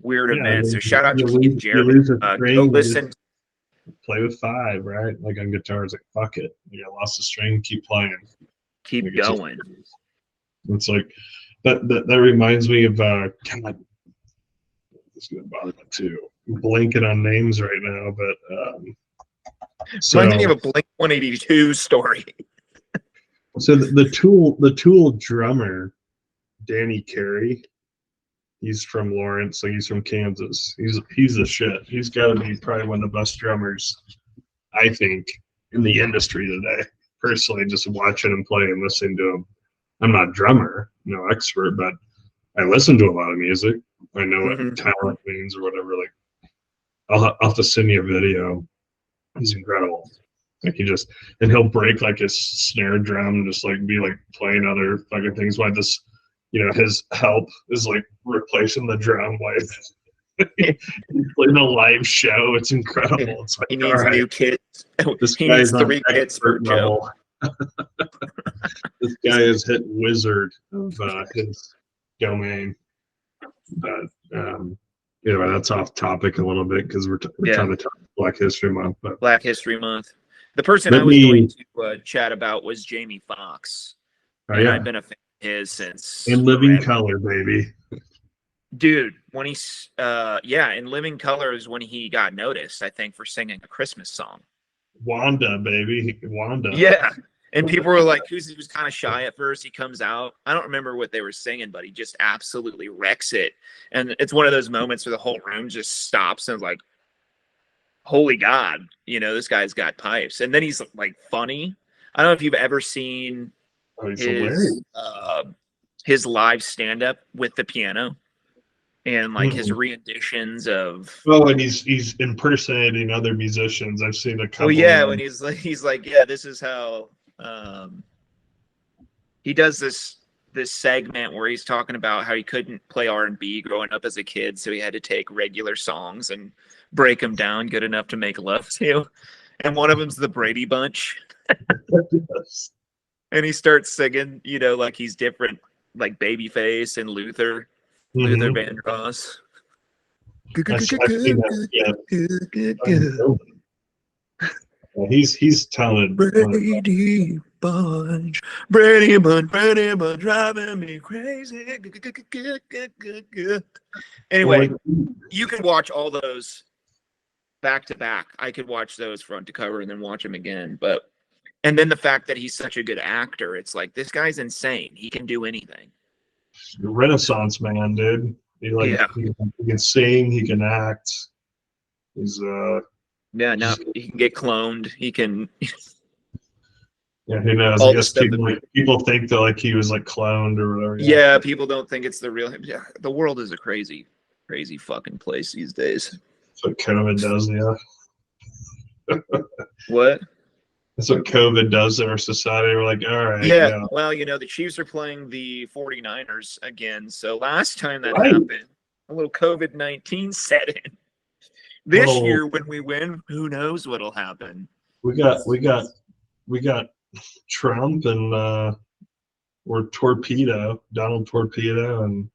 S2: weird events. So shout out to Keith Jarrett. Go listen.
S1: Play with 5, right? Like on guitar, it's like, fuck it. I lost a string, keep playing.
S2: Keep going.
S1: It's like, that reminds me of, God, it's going to bother me too. I'm blanking on names right now, but so
S2: I'm thinking of a Blink 182 story.
S1: So the Tool drummer, Danny Carey, he's from Lawrence, like he's from Kansas. He's the shit. He's got to be probably one of the best drummers, I think, in the industry today. Personally, just watching him play and listening to him. I'm not a drummer, no expert, but I listen to a lot of music. I know what talent means or whatever. Like, I'll have to send you a video. He's incredible. Like he'll break like his snare drum and just like be like playing other fucking things. Why this his help is like replacing the drum like in a live show. It's incredible. It's like,
S2: He
S1: all
S2: needs
S1: right,
S2: new kits.
S1: this
S2: He
S1: guy
S2: needs
S1: is on
S2: 3 kits for
S1: expert
S2: Joe.
S1: level. This guy has hit wizard of his domain. But anyway, that's off topic a little bit because we're trying to talk Black History Month. But
S2: Black History Month. The person I was going to chat about was Jamie Foxx. And I've been a fan of his since
S1: In Living Color, baby.
S2: Dude, when he's in Living Color is when he got noticed, I think, for singing a Christmas song.
S1: Wanda, baby. Wanda.
S2: Yeah. And people were like, he was kind of shy at first. He comes out. I don't remember what they were singing, but he just absolutely wrecks it. And it's one of those moments where the whole room just stops and is like, holy God, this guy's got pipes. And then he's like funny. I don't know if you've ever seen his live stand-up with the piano and like his renditions of
S1: and he's impersonating other musicians. I've seen a couple.
S2: Oh yeah, when he's like, yeah, this is how he does this segment where he's talking about how he couldn't play R&B growing up as a kid, so he had to take regular songs and break them down good enough to make love to. And one of them's the Brady Bunch.
S1: Yes.
S2: And he starts singing, like he's different, like Babyface and Luther Vandross.
S1: He's talented.
S2: Brady Bunch, driving me crazy. Anyway, you can watch all those back to back. I could watch those front to cover and then watch them again. And then the fact that he's such a good actor, it's like, this guy's insane. He can do anything.
S1: Renaissance man, dude. He can sing, he can act. He's
S2: he can get cloned. He can.
S1: Yeah, who knows? I guess people think that like he was like cloned or whatever.
S2: Yeah, people don't think it's the real him. Yeah, the world is a crazy, crazy fucking place these days.
S1: That's what COVID does, yeah.
S2: What?
S1: That's what COVID does to our society. We're like, all right.
S2: Yeah. Well, the Chiefs are playing the 49ers again. So last time that happened, a little COVID-19 set in. This year, when we win, who knows what'll happen?
S1: We got Trump and or Donald Torpedo and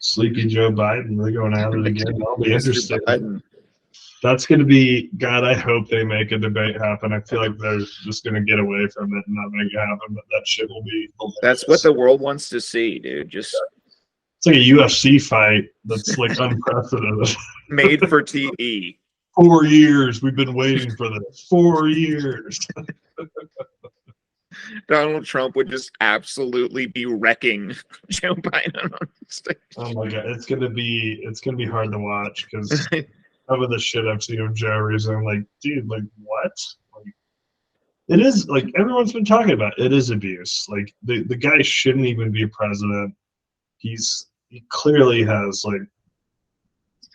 S1: Sleepy Joe Biden. They're going at it again. I'll be interested. That's going to be, God, I hope they make a debate happen. I feel like they're just going to get away from it and not make it happen, but that shit will be hilarious.
S2: That's what the world wants to see, dude. It's
S1: like a UFC fight that's like unprecedented.
S2: Made for TV.
S1: 4 years. We've been waiting for this. 4 years.
S2: Donald Trump would just absolutely be wrecking Joe Biden on stage.
S1: Oh my God. It's gonna be hard to watch because some of the shit I've seen of Joe recently, I'm like, dude, like what? Like, it is like everyone's been talking about. It is abuse. Like the guy shouldn't even be president. He clearly has like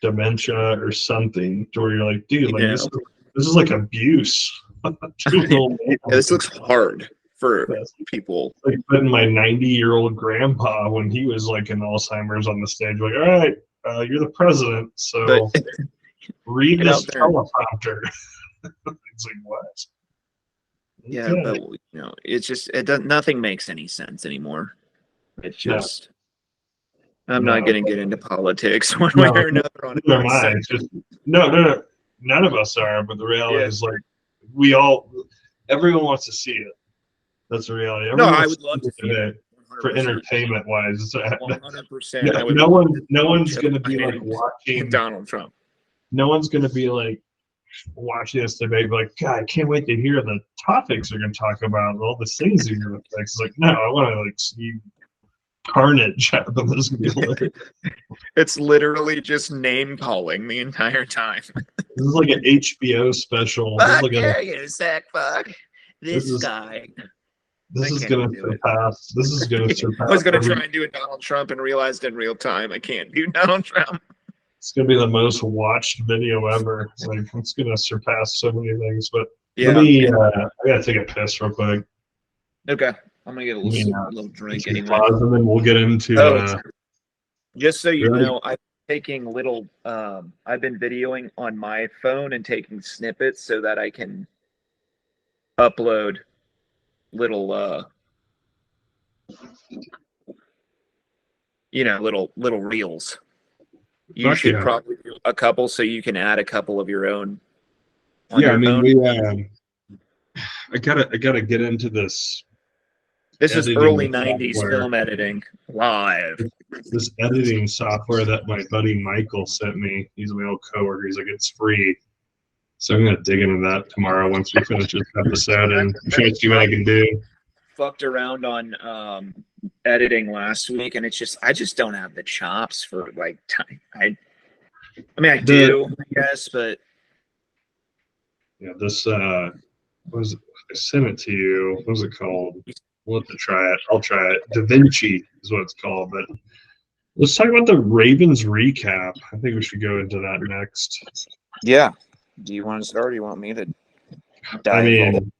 S1: dementia or something to where you're like, dude, like this is like abuse.
S2: This looks hard for people.
S1: Like putting my 90-year-old grandpa when he was like in Alzheimer's on the stage, like, all right, you're the president, so read this teleprompter. It's like what?
S2: Yeah, but it's just nothing makes any sense anymore. It's just I'm not going to get into politics one way or another on it.
S1: It's just no, none of us are. But the reality is, like, everyone wants to see it. That's the reality.
S2: I would love to see it
S1: for entertainment wise.
S2: 100%.
S1: No one's going to be like watching
S2: Donald Trump.
S1: No one's going to be like watching this debate, like, God, I can't wait to hear the topics they're going to talk about, all the things they're going to fix. It's like, no, I want to like see carnage happen.
S2: It's literally just name calling the entire time.
S1: This is like an HBO special.
S2: Fuck you, Zach. Fuck this guy.
S1: This is gonna surpass. This is gonna surpass.
S2: I was gonna try and do a Donald Trump and realized in real time I can't do Donald Trump.
S1: It's gonna be the most watched video ever. Like it's gonna surpass so many things. But I gotta take a piss real quick.
S2: Okay. I'm gonna get a
S1: Yeah.
S2: little drink
S1: Some
S2: anyway.
S1: pause, and then we'll get into
S2: Just so you
S1: ready?
S2: know, I'm taking little. I've been videoing on my phone and taking snippets so that I can upload little, little reels. You
S1: Fuck
S2: should
S1: yeah.
S2: probably do a couple so you can add a couple of your own on
S1: Yeah, I
S2: your
S1: mean
S2: phone.
S1: we I gotta get into this
S2: This is early
S1: editing
S2: 90s
S1: software.
S2: film editing live.
S1: This editing software that my buddy Michael sent me. He's my old coworker. He's like, it's free. So I'm gonna dig into that tomorrow once we finish this episode and try to see what I can do.
S2: Fucked around on editing last week, and I just don't have the chops for like time. I mean, I do, I guess, but
S1: Yeah, this what was it? I sent it to you. What was it called? We'll have to try it. I'll try it. Da Vinci is what it's called. But let's talk about the Ravens recap. I think we should go into that next.
S2: yeah. Do you want to start? Or do you want me to dive?
S1: I mean,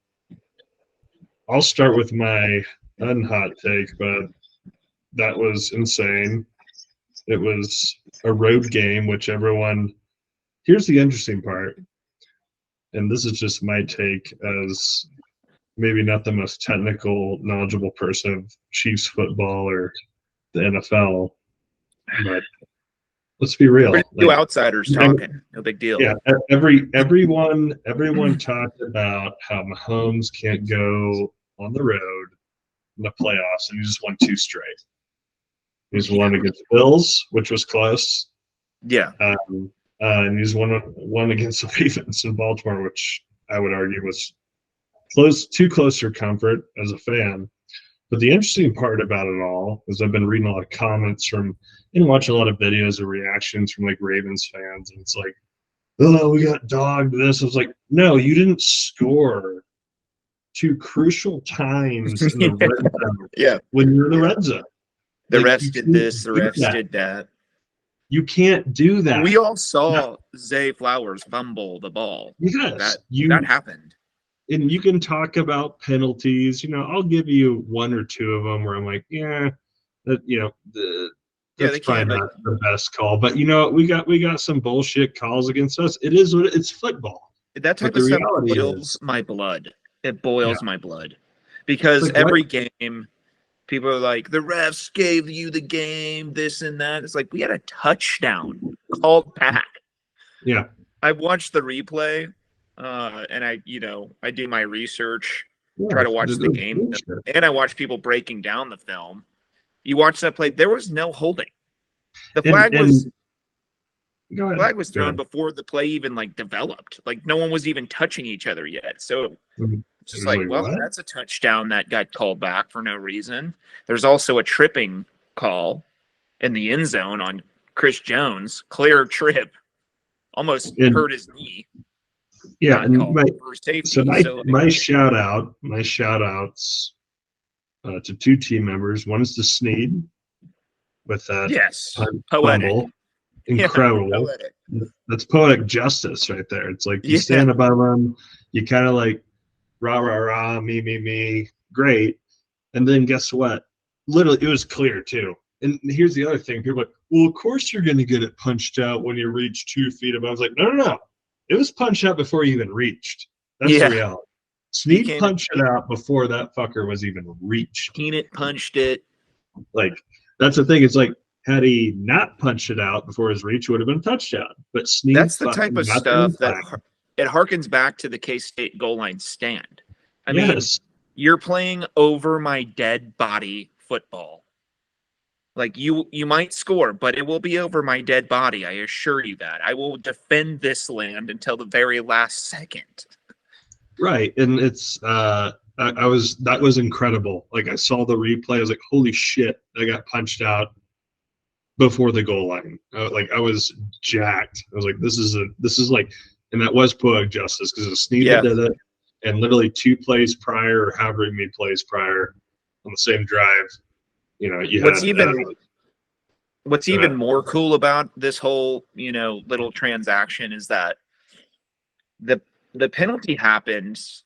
S1: I'll start with my unhot take, but that was insane. It was a road game, which everyone. Here's the interesting part, and this is just my take as maybe not the most technical, knowledgeable person of Chiefs football or the NFL, but let's be real.
S2: We're just two
S1: Like,
S2: outsiders talking. No big deal.
S1: yeah, everyone talked about how Mahomes can't go on the road in the playoffs, and he just won 2 straight. He's won against the Bills, which was close.
S2: Yeah.
S1: And he's won against the Ravens in Baltimore, which I would argue was too close for comfort as a fan. But the interesting part about it all is I've been reading a lot of comments from and watching a lot of videos or reactions from like Ravens fans, and it's like, oh, we got dogged this. I was like, no, you didn't score 2 crucial times in the red zone.
S2: Yeah.
S1: When you're in the red zone.
S2: The
S1: Like,
S2: refs did this, the refs did that.
S1: You can't do that.
S2: We all saw Zay Flowers fumble the ball.
S1: Yes,
S2: that happened.
S1: And you can talk about penalties. I'll give you 1 or 2 of them where I'm like, yeah, that that's probably not the best call. But we got some bullshit calls against us. It is what it's football.
S2: That type of stuff boils my blood. It boils my blood because
S1: like,
S2: every game, people are like, the refs gave you the game, this and that. It's like we had a touchdown called back.
S1: Yeah,
S2: I watched the replay, and I do my research, try to watch the game, and I watch people breaking down the film. You watch that play. There was no holding. The flag was thrown before the play even developed. Like no one was even touching each other yet. So it's just that's a touchdown that got called back for no reason. There's also a tripping call in the end zone on Chris Jones, clear trip, almost hurt his knee.
S1: Yeah, and my shout outs to 2 team members. One is to Snead with that fumble. Incredible. Yeah, poetic. That's poetic justice right there. It's like you stand above them, you kind of like rah rah rah, me, great. And then guess what? Literally, it was clear too. And here's the other thing: people are like, well, of course you're going to get it punched out when you reach 2 feet above. I was like, no. It was punched out before you even reached. That's the reality. Snead punched it out before that fucker was even reached.
S2: Keenan punched it.
S1: Like, that's the thing. It's like, had he not punched it out before his reach, it would have been a touchdown. But Snead,
S2: that's the type of stuff that it harkens back to the K-State goal line stand. I mean, you're playing over my dead body football. Like you might score, but it will be over my dead body. I assure you that. I will defend this land until the very last second.
S1: Right, and it's that was incredible. Like I saw the replay, I was like, holy shit, I got punched out before the goal line. I was jacked. I was like, this is like, and that was poetic justice because Snead did it, and literally 2 plays prior, or however many plays prior on the same drive.
S2: What's even more cool about this whole little transaction is that the penalty happens.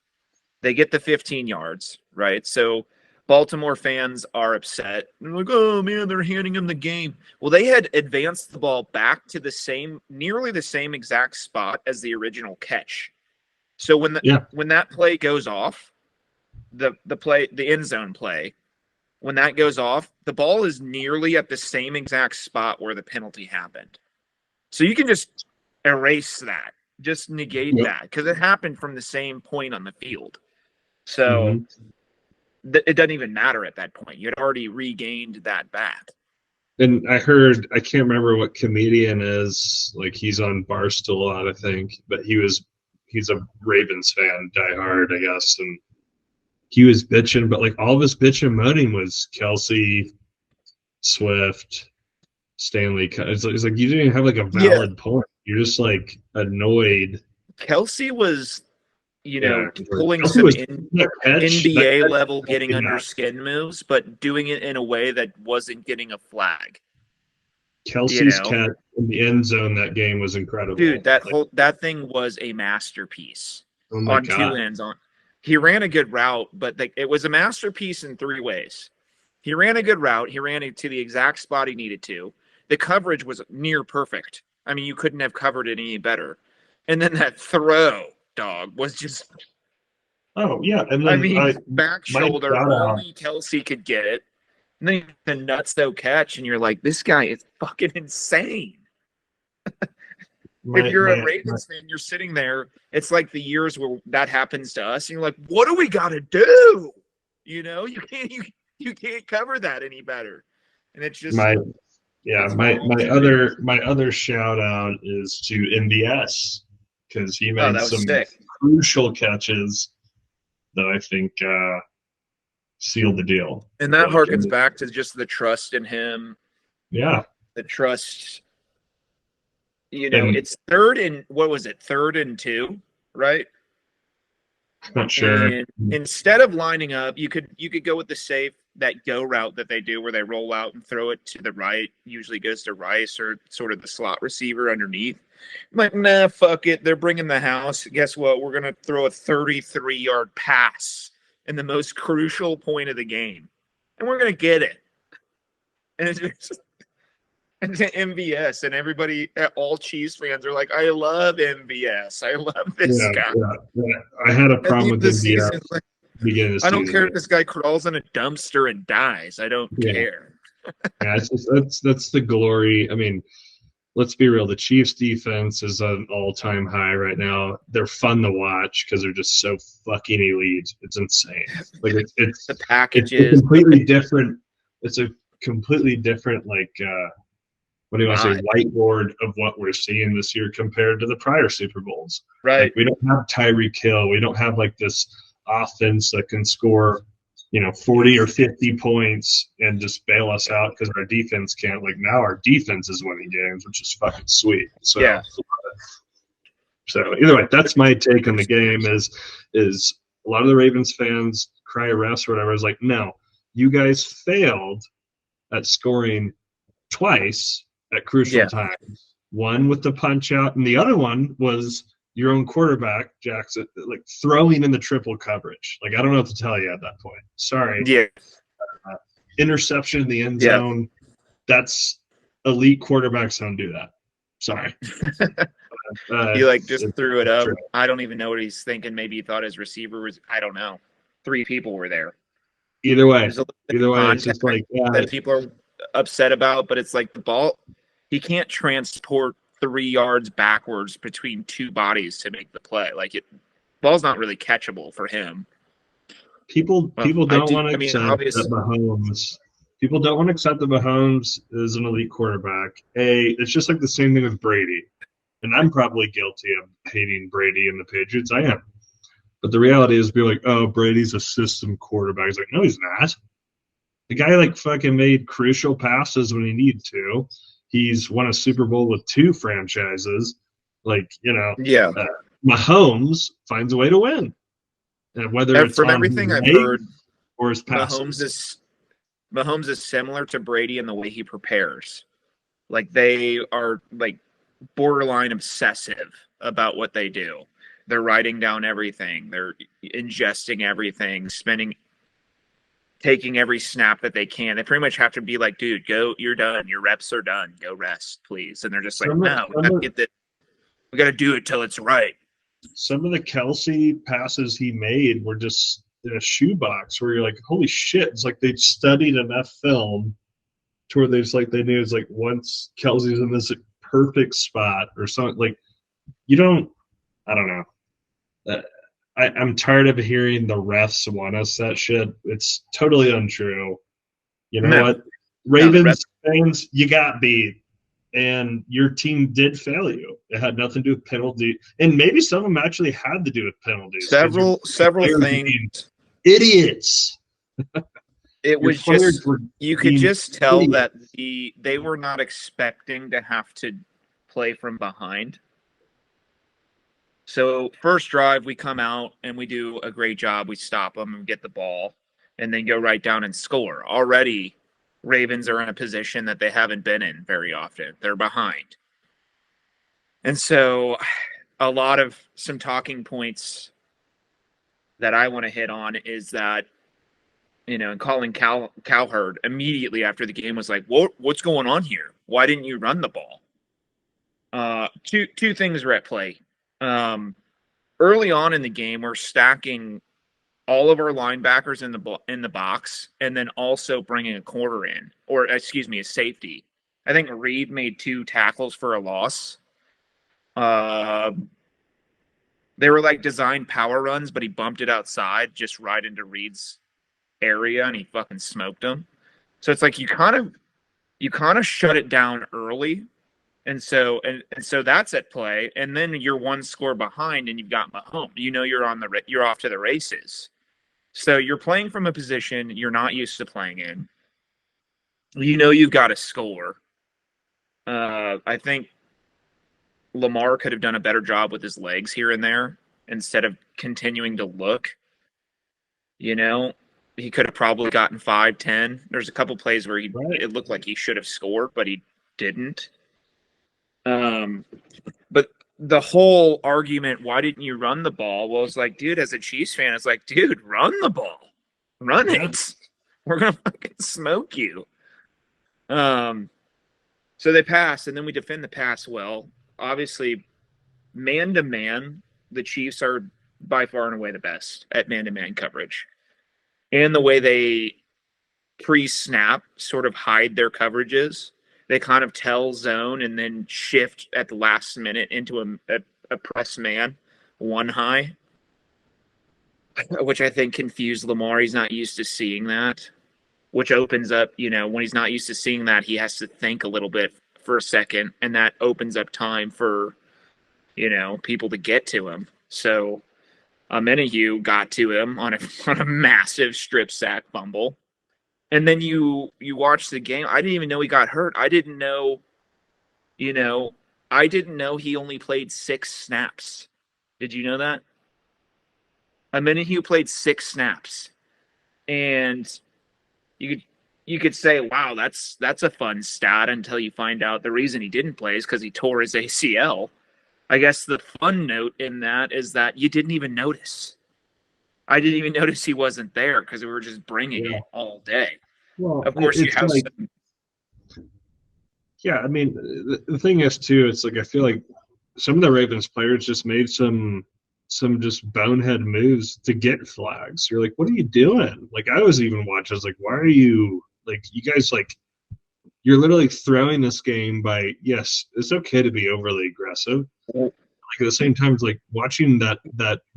S2: They get the 15 yards, right? So Baltimore fans are upset. They're like, oh man, they're handing him the game. Well, they had advanced the ball back to nearly the same exact spot as the original catch. So when that play goes off, the end zone play, when that goes off, the ball is nearly at the same exact spot where the penalty happened. So you can just erase that, just negate that, because it happened from the same point on the field. So it doesn't even matter at that point. You had already regained that back.
S1: And I heard, I can't remember what comedian is, like he's on Barstool a lot, I think, but he's a Ravens fan, diehard, I guess, and he was bitching, but like all of his bitching and moaning was Kelsey, Swift, Stanley. It's like you didn't even have like a valid point. You're just like annoyed.
S2: Kelsey was, pulling
S1: Kelsey
S2: some
S1: was
S2: NBA level getting under skin moves, but doing it in a way that wasn't getting a flag.
S1: Kelsey's catch in the end zone that game was incredible.
S2: Dude, that thing was a masterpiece on
S1: God.
S2: 2 ends. He ran a good route, but it was a masterpiece in 3 ways. He ran a good route. He ran it to the exact spot he needed to. The coverage was near perfect. I mean, you couldn't have covered it any better. And then that throw, dog, was just...
S1: Oh, yeah. And then
S2: back shoulder, only Kelsey could get it. And then the nutso catch, and you're like, this guy is fucking insane. If you're a Ravens fan, you're sitting there. It's like the years where that happens to us, and you're like, "What do we got to do?" You can't cover that any better. And it's just
S1: my other shout out is to MBS because he made some crucial catches that I think sealed the deal.
S2: And that harkens back to just the trust in him.
S1: Yeah,
S2: the trust. It's third and 2, right?
S1: Not sure.
S2: And instead of lining up, you could go with the safe, that go route that they do where they roll out and throw it to the right. Usually goes to Rice or sort of the slot receiver underneath. I'm like, nah, fuck it. They're bringing the house. Guess what? We're going to throw a 33-yard pass in the most crucial point of the game. And we're going to get it. And it's just... And to MVS, and everybody, all Chiefs fans are like, I love MVS. I love this guy.
S1: Yeah. I had a problem with MVS.
S2: I don't care if this guy crawls in a dumpster and dies. I don't care.
S1: That's the glory. I mean, let's be real. The Chiefs defense is an all-time high right now. They're fun to watch because they're just so fucking elite. It's insane. Like it's
S2: the packages.
S1: It's completely different. It's a completely different what do you want to say, whiteboard of what we're seeing this year compared to the prior Super Bowls.
S2: Right.
S1: Like, we don't have Tyreek Hill. We don't have like this offense that can score, 40 or 50 points and just bail us out because our defense can't. Like now our defense is winning games, which is fucking sweet. So,
S2: yeah.
S1: So either way, that's my take on the game is a lot of the Ravens fans cry refs or whatever. Is like, no, you guys failed at scoring twice at crucial times. One with the punch out, and the other one was your own quarterback, Jackson, like throwing in the triple coverage. Like, I don't know what to tell you at that point. Sorry.
S2: Yeah.
S1: Interception in the end zone. That's elite quarterbacks don't do that. Sorry.
S2: He just threw it up. True. I don't even know what he's thinking. Maybe he thought his receiver was, I don't know. 3 people were there.
S1: Either way, it's just like
S2: that people are upset about, but it's like the ball, he can't transport 3 yards backwards between 2 bodies to make the play. Like ball's not really catchable for him.
S1: People don't want to accept that Mahomes. People don't want to accept that Mahomes is an elite quarterback. It's just like the same thing with Brady, and I'm probably guilty of hating Brady and the Patriots. I am, but the reality is, be like, oh, Brady's a system quarterback. He's like, no, he's not. The guy fucking made crucial passes when he needed to. He's won a Super Bowl with 2 franchises. Mahomes finds a way to win. And whether it's
S2: from everything I've heard,
S1: or his passes.
S2: Mahomes is similar to Brady in the way he prepares. Like they are borderline obsessive about what they do. They're writing down everything. They're ingesting everything, spending taking every snap that they can. They pretty much have to be like, dude, go, you're done. Your reps are done. Go rest, please. And they're just like,
S1: Some of,
S2: no, we
S1: some
S2: gotta
S1: of
S2: get this. We gotta do it till it's right.
S1: some of the Kelsey passes he made were just in a shoebox where you're like, holy shit! It's like they'd studied enough film to where they just like they knew it's like once Kelsey's in this perfect spot or something. Like you don't, I don't know. I'm tired of hearing the refs want us that shit. It's totally untrue. You know
S2: No,
S1: what?
S2: no, the
S1: Ravens fans, you got beat, and your team did fail you. It had nothing to do with penalty, and maybe some of them actually had to do with penalties.
S2: several
S1: Players
S2: things.
S1: being idiots.
S2: It
S1: Your
S2: was
S1: players
S2: just
S1: were
S2: you could
S1: being
S2: just tell
S1: idiots.
S2: that they were not expecting to have to play from behind. So first drive, we come out and we do a great job. We stop them and get the ball, and then go right down and score. Already, Ravens are in a position that they haven't been in very often. They're behind, and so a lot of some talking points that I want to hit on is that, and Colin Cowherd immediately after the game was like, "What's going on here? Why didn't you run the ball?" Two things are at play. Early on in the game, we're stacking all of our linebackers in the box, and then also bringing a corner in, or excuse me, a safety. I think Reed made 2 tackles for a loss. They were like designed power runs, but he bumped it outside, just right into Reed's area, and he fucking smoked him. So it's like you kind of shut it down early. And so that's at play, and then you're 1 score behind, and you've got Mahomes. You're off to the races. So you're playing from a position you're not used to playing in. You've got to score. I think Lamar could have done a better job with his legs here and there instead of continuing to look. He could have probably gotten 5, 10. There's a couple plays where it looked like he should have scored, but he didn't. But the whole argument, why didn't you run the ball? Well, it's like, dude, as a Chiefs fan, it's like, dude, run the ball. Run it. We're going to fucking smoke you. So they pass, and then we defend the pass well. Obviously, man-to-man, the Chiefs are by far and away the best at man-to-man coverage. And the way they pre-snap sort of hide their coverages. They kind of tell zone and then shift at the last minute into a press man, 1 high, which I think confused Lamar. He's not used to seeing that, which opens up, when he's not used to seeing that, he has to think a little bit for a second, and that opens up time for, people to get to him. So Menahue got to him on a massive strip sack fumble. And then you watch the game. I didn't even know he got hurt. I didn't know he only played 6 snaps. Did you know that? He played 6 snaps. And you could say, wow, that's a fun stat, until you find out the reason he didn't play is because he tore his ACL. I guess the fun note in that is that you didn't even notice. I didn't even notice he wasn't there because we were just bringing it all day.
S1: Well,
S2: of course, you have
S1: like, yeah, I mean, the thing is, too, it's like I feel like some of the Ravens players just made some just bonehead moves to get flags. You're like, what are you doing? Like, I was even watching, I was like, why are you, like, you guys, like, you're literally throwing this game by, yes, it's okay to be overly aggressive. Like, at the same time, it's like watching that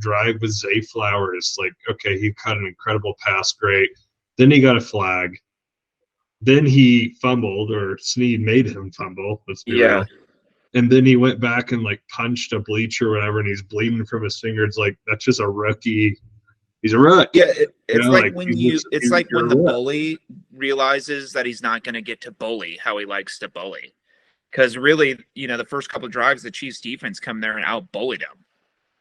S1: drive with Zay Flowers, like, okay, he caught an incredible pass, great. Then he got a flag. Then he fumbled, or Snead made him fumble. Let's be real. And then he went back and like punched a bleacher or whatever, and he's bleeding from his finger. It's like, that's just a rookie. He's a rook.
S2: Yeah, it's like when
S1: when
S2: the bully realizes that he's not going to get to bully how he likes to bully. Because really, the first couple of drives, the Chiefs defense come there and out-bullied him.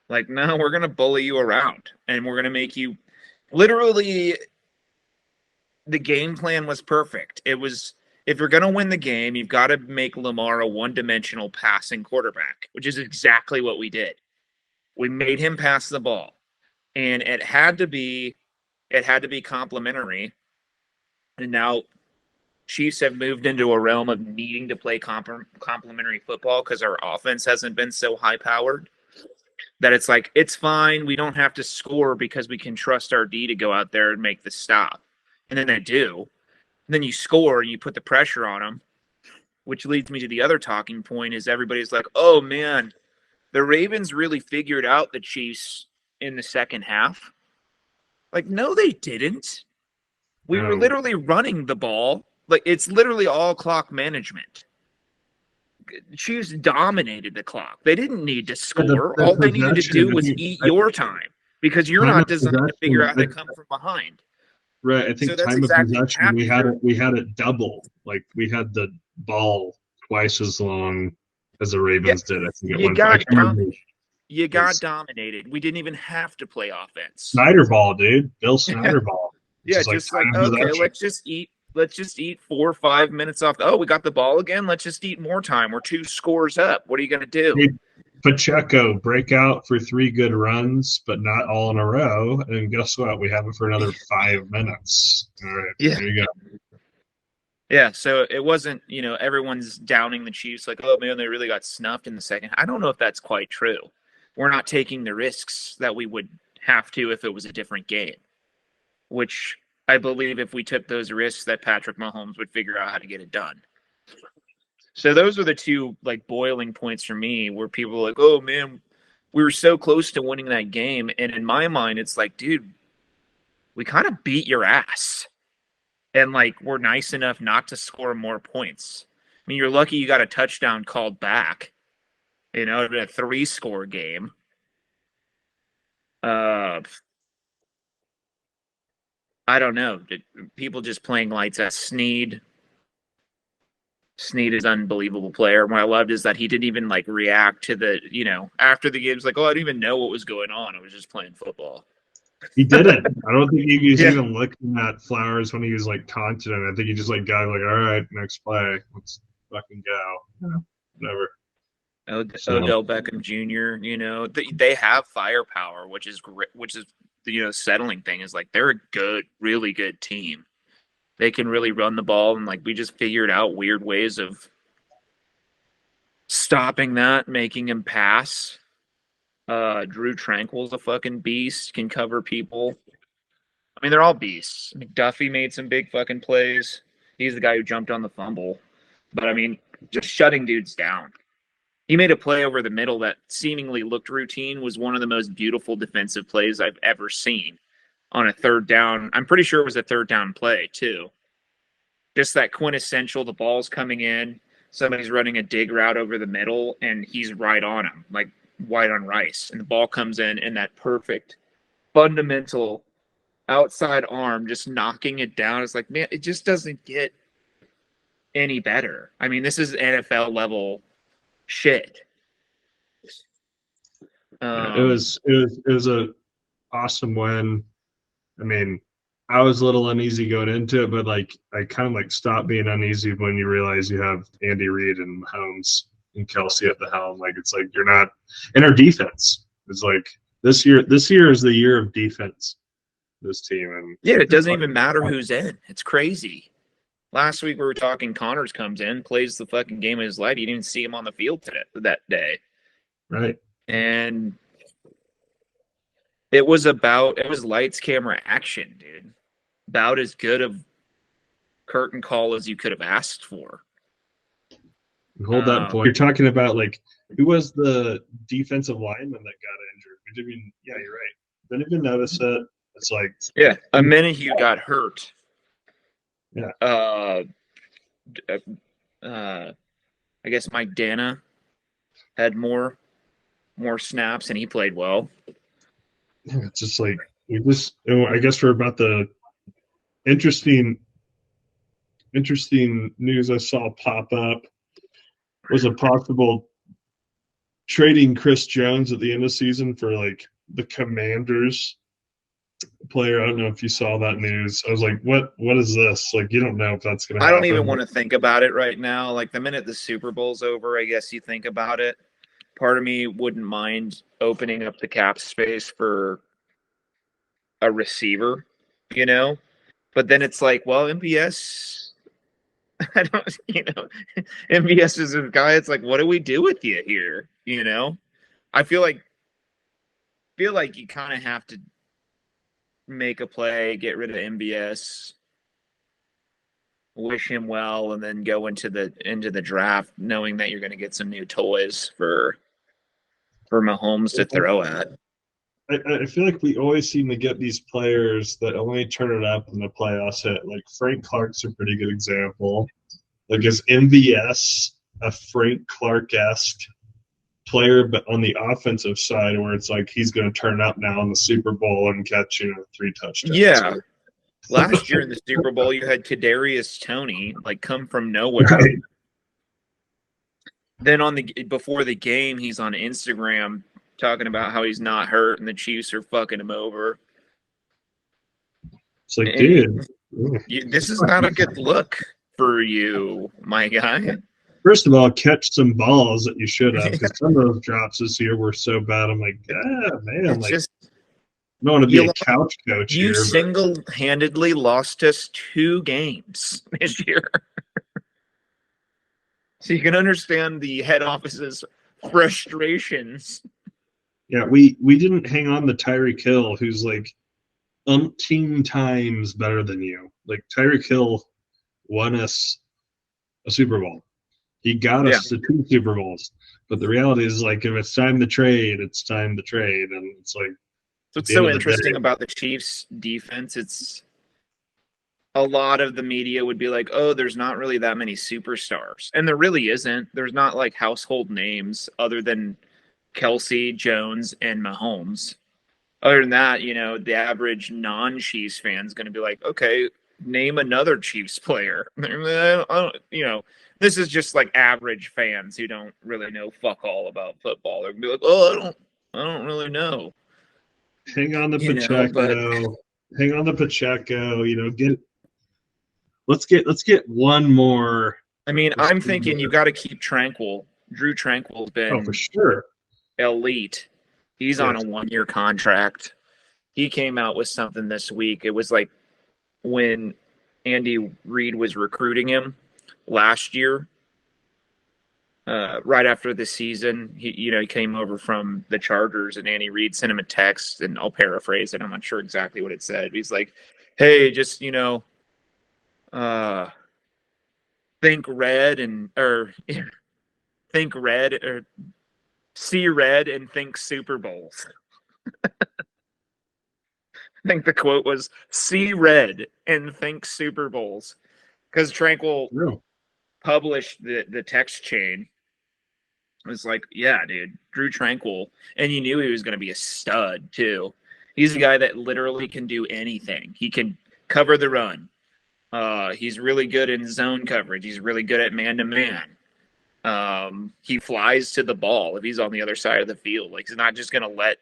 S2: Like, no, we're going to bully you around, and we're going to make you literally. The game plan was perfect. It was, if you're going to win the game, you've got to make Lamar a one-dimensional passing quarterback, which is exactly what we did. We made him pass the ball, and it had to be complimentary. And now Chiefs have moved into a realm of needing to play complementary football because our offense hasn't been so high powered that it's like, it's fine. We don't have to score because we can trust our D to go out there and make the stop. And then they do. And then you score and you put the pressure on them, which leads me to the other talking point is everybody's like, oh man, the Ravens really figured out the Chiefs in the second half. Like, no, they didn't. We were
S1: No.
S2: literally running the ball. Like, it's literally all clock management. Chiefs dominated the clock. They didn't need to score.
S1: The
S2: All they needed to do was
S1: possession,
S2: eat your time because you're
S1: time
S2: not
S1: of
S2: designed to figure out how to
S1: possession,
S2: come from behind.
S1: right? I
S2: So
S1: think
S2: that's
S1: time of
S2: exactly what
S1: possession,
S2: happened.
S1: we had it double. Like we had the ball twice as long as the
S2: Yeah,
S1: Ravens did. I think at
S2: you
S1: one point. I
S2: got
S1: can't remember.
S2: you
S1: It
S2: got
S1: was
S2: dominated. We didn't even have to play offense.
S1: Snyder ball, dude. Bill
S2: Yeah,
S1: Snyder ball. It's
S2: yeah,
S1: just like
S2: just like
S1: time of
S2: okay,
S1: possession.
S2: let's just eat 4 or 5 minutes off. Oh, we got the ball again. Let's just eat more time. We're 2 scores up. What are you gonna do?
S1: Hey, Pacheco break out for 3 good runs, but not all in a row. And guess what? We have it for another 5 minutes. All right,
S2: Yeah.
S1: there you go.
S2: Yeah, so it wasn't, everyone's downing the Chiefs like, oh man, they really got snuffed in the second. I don't know if that's quite true. We're not taking the risks that we would have to if it was a different game, which I believe if we took those risks that Patrick Mahomes would figure out how to get it done. So those are the two like boiling points for me where people are like, oh man, we were so close to winning that game. And in my mind, it's like, dude, we kind of beat your ass. And like we're nice enough not to score more points. I mean, you're lucky you got a touchdown called back. In a 3-score game. Uh, I don't know. People just playing lights out. Sneed. Sneed is an unbelievable player. What I loved is that he didn't even like react to the, after the game's like, oh, I didn't even know what was going on. I was just playing football.
S1: He didn't. I don't think he was
S2: Yeah.
S1: even looking at Flowers when he was like confident. I think he just like got like, all right, next play, let's fucking go. Yeah, whatever. So
S2: Odell Beckham Jr. They have firepower, which is great. Which is the settling thing is like they're a good, really good team. They can really run the ball, and like we just figured out weird ways of stopping that, making him pass. Drew Tranquil's a fucking beast, can cover people. I mean, they're all beasts. McDuffie made some big fucking plays. He's the guy who jumped on the fumble. But I mean, just shutting dudes down. He made a play over the middle that seemingly looked routine, was one of the most beautiful defensive plays I've ever seen on a third down. I'm pretty sure it was a third down play, too. Just that quintessential, the ball's coming in, somebody's running a dig route over the middle, and he's right on him, like white on rice. And the ball comes in, and that perfect, fundamental outside arm just knocking it down. It's like, man, it just doesn't get any better. I mean, this is NFL level shit.
S1: it was a awesome win. I mean, I was a little uneasy going into it, but like I kind of like stopped being uneasy when you realize you have Andy Reid and Mahomes and Kelsey at the helm. Like it's like you're not in our defense. It's like this year is the year of defense. This team and
S2: yeah, it doesn't even matter who's in. It's crazy. Last week we were talking. Connors comes in, plays the fucking game of his life. You didn't even see him on the field that day,
S1: right.
S2: and it was lights, camera, action, dude. About as good of curtain call as you could have asked for.
S1: Hold that point. You're talking about like who was the defensive lineman that got injured? We didn't even. Yeah, you're right. Didn't even notice it. It's like
S2: a minute he got hurt.
S1: Yeah.
S2: I guess Mike Dana had more snaps and he played well.
S1: It's just like I guess we're about the interesting news I saw pop up was a possible trading Chris Jones at the end of the season for like the Commanders player. I don't know if you saw that news. I was like, what is this? Like, you don't know if that's going to happen.
S2: I don't even want to think about it right now. Like the minute the Super Bowl's over, I guess you think about it. Part of me wouldn't mind opening up the cap space for a receiver, but But then it's like, well, MVS, I don't, MVS is a guy. It's like, what do we do with you here? I feel like you kind of have to make a play, get rid of MVS, wish him well, and then go into the draft knowing that you're going to get some new toys for Mahomes to throw at.
S1: I feel like we always seem to get these players that only turn it up when the playoffs hit. Like Frank Clark's a pretty good example. Like, is MVS a Frank Clark-esque player, but on the offensive side, where it's like he's going to turn up now in the Super Bowl and catch 3 touchdowns?
S2: Yeah. Last year in the Super Bowl, you had Kadarius Toney come from nowhere.
S1: Right.
S2: Then before the game, he's on Instagram talking about how he's not hurt and the Chiefs are fucking him over.
S1: It's like, dude,
S2: this is not a good look for you, my guy.
S1: First of all, catch some balls that you should have, because some of those drops this year were so bad. I'm like, man, I don't want to be a couch coach here.
S2: You single-handedly lost us 2 games this year. So you can understand the head office's frustrations.
S1: Yeah, we didn't hang on to Tyreek Hill, who's like umpteen times better than you. Like, Tyreek Hill won us a Super Bowl. He got us to 2 Super Bowls. But the reality is, if it's time to trade, it's time to trade. And it's like,
S2: what's so interesting about the Chiefs defense, it's a lot of the media would be like, oh, there's not really that many superstars. And there really isn't. There's not household names other than Kelsey, Jones, and Mahomes. Other than that, the average non-Chiefs fan is going to be like, okay, name another Chiefs player. This is just average fans who don't really know fuck all about football. They're going to be like, oh, I don't really know.
S1: Hang on to Pacheco. Hang on to Pacheco. Let's get one more.
S2: I mean, I'm thinking you got to keep Tranquill. Drew Tranquill's been
S1: for sure
S2: elite. He's on a 1-year contract. He came out with something this week. It was when Andy Reid was recruiting him last year, right after the season. He came over from the Chargers, and Andy Reid sent him a text, and I'll paraphrase it. I'm not sure exactly what it said. He's like, hey, just, think red or see red and think Super Bowls. I think the quote was, see red and think Super Bowls. Because Tranquill published the text chain. It was like, yeah, dude, Drew Tranquill. And you knew he was going to be a stud, too. He's a guy that literally can do anything. He can cover the run. He's really good in zone coverage. He's really good at man-to-man. He flies to the ball if he's on the other side of the field. He's not just going to let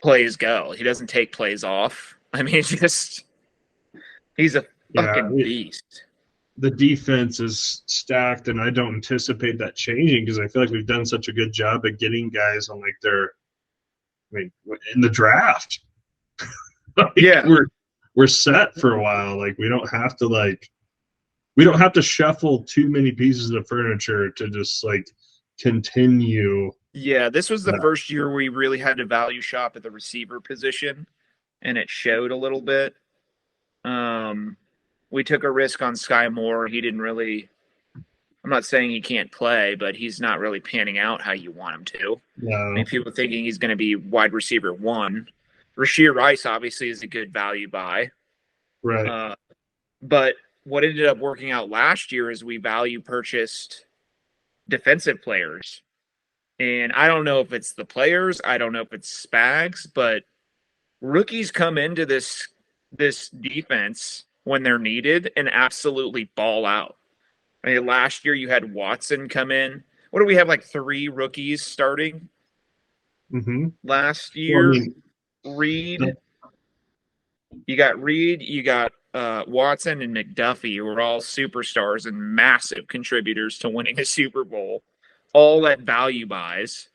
S2: plays go. He doesn't take plays off. I mean, he's a fucking beast.
S1: The defense is stacked, and I don't anticipate that changing because I feel like we've done such a good job at getting guys on in the draft. We're set for a while. We don't have to shuffle too many pieces of furniture to just continue.
S2: Yeah, this was the first year we really had to value shop at the receiver position, and it showed a little bit. We took a risk on Sky Moore. He didn't really – I'm not saying he can't play, but he's not really panning out how you want him to.
S1: No.
S2: I mean, people thinking he's going to be wide receiver 1. Rashee Rice obviously is a good value buy.
S1: Right.
S2: But what ended up working out last year is we value purchased defensive players. And I don't know if it's the players, I don't know if it's Spags, but rookies come into this defense when they're needed and absolutely ball out. I mean, last year you had Watson come in. What do we have, 3 rookies starting?
S1: Mm-hmm.
S2: Last year, Reed. You got Reed, you got Watson and McDuffie, who are all superstars and massive contributors to winning a Super Bowl. All at value buys.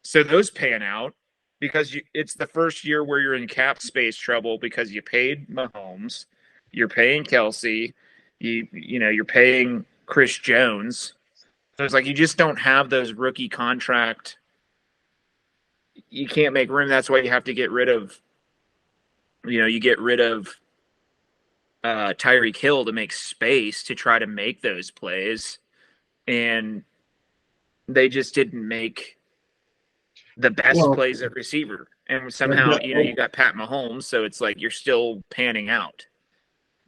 S2: So those pan out. because it's the first year where you're in cap space trouble because you paid Mahomes, you're paying Kelsey, you're paying Chris Jones. So it's like you just don't have those rookie contract. You can't make room. That's why you have to get rid of. You get rid of Tyreek Hill to make space to try to make those plays, and they just didn't make the best plays at receiver. And somehow, you got Pat Mahomes, so it's like you're still panning out.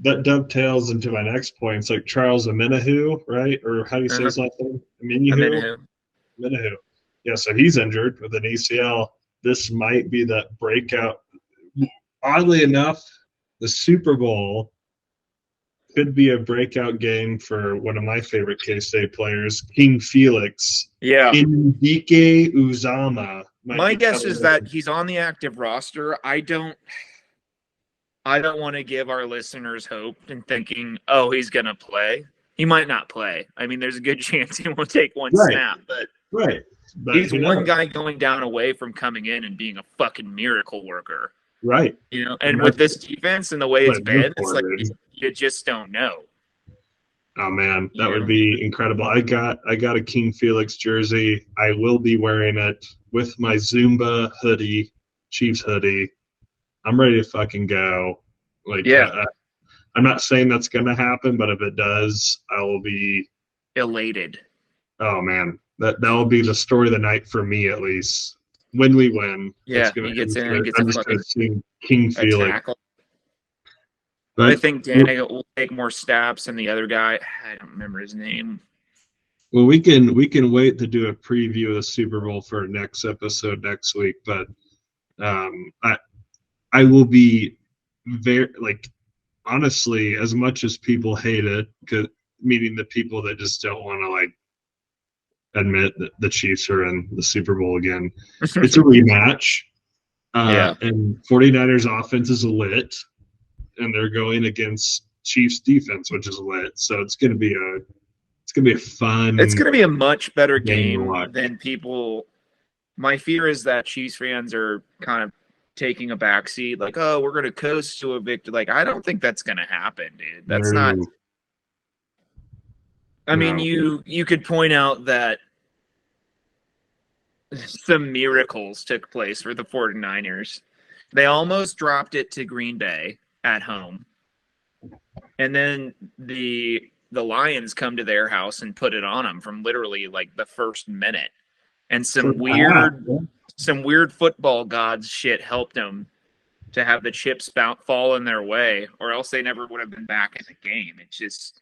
S1: That dovetails into my next point. It's like Charles Omenihu, right? Or how do you say his last name? Omenihu. Yeah, so he's injured with an ACL. This might be that breakout. Oddly enough, the Super Bowl could be a breakout game for one of my favorite K-State players, King Felix.
S2: Yeah.
S1: Ndike Uzama.
S2: My guess is that he's on the active roster. I don't want to give our listeners hope in thinking, oh, he's going to play. He might not play. I mean, there's a good chance he won't take one snap. But he's one guy going down away from coming in and being a fucking miracle worker.
S1: Right.
S2: And with this defense and the way it's been, it's like you just don't know.
S1: Oh man, that would be incredible. I got a King Felix jersey. I will be wearing it with my Zumba hoodie, Chiefs hoodie. I'm ready to fucking go. I'm not saying that's gonna happen, but if it does, I will be
S2: elated.
S1: Oh man, that will be the story of the night for me, at least. When we win,
S2: he gets in and gets a fucking
S1: King Felix.
S2: Tackle. But I think Danica will take more stabs than the other guy. I don't remember his name.
S1: Well, we can wait to do a preview of the Super Bowl for our next episode next week. But I will be very honestly, as much as people hate it, meaning the people that just don't want to admit that the Chiefs are in the Super Bowl again. It's a rematch. And 49ers offense is lit, and they're going against Chiefs defense, which is lit. So it's going to be a fun.
S2: It's going to be a much better game than people. My fear is that Chiefs fans are kind of taking a backseat, like, oh, we're going to coast to a victory. I don't think that's going to happen, dude. That's not. I mean, you could point out that some miracles took place for the 49ers. They almost dropped it to Green Bay at home. And then the Lions come to their house and put it on them from literally the first minute. And some weird football gods shit helped them to have the chips fall in their way, or else they never would have been back in the game. It's just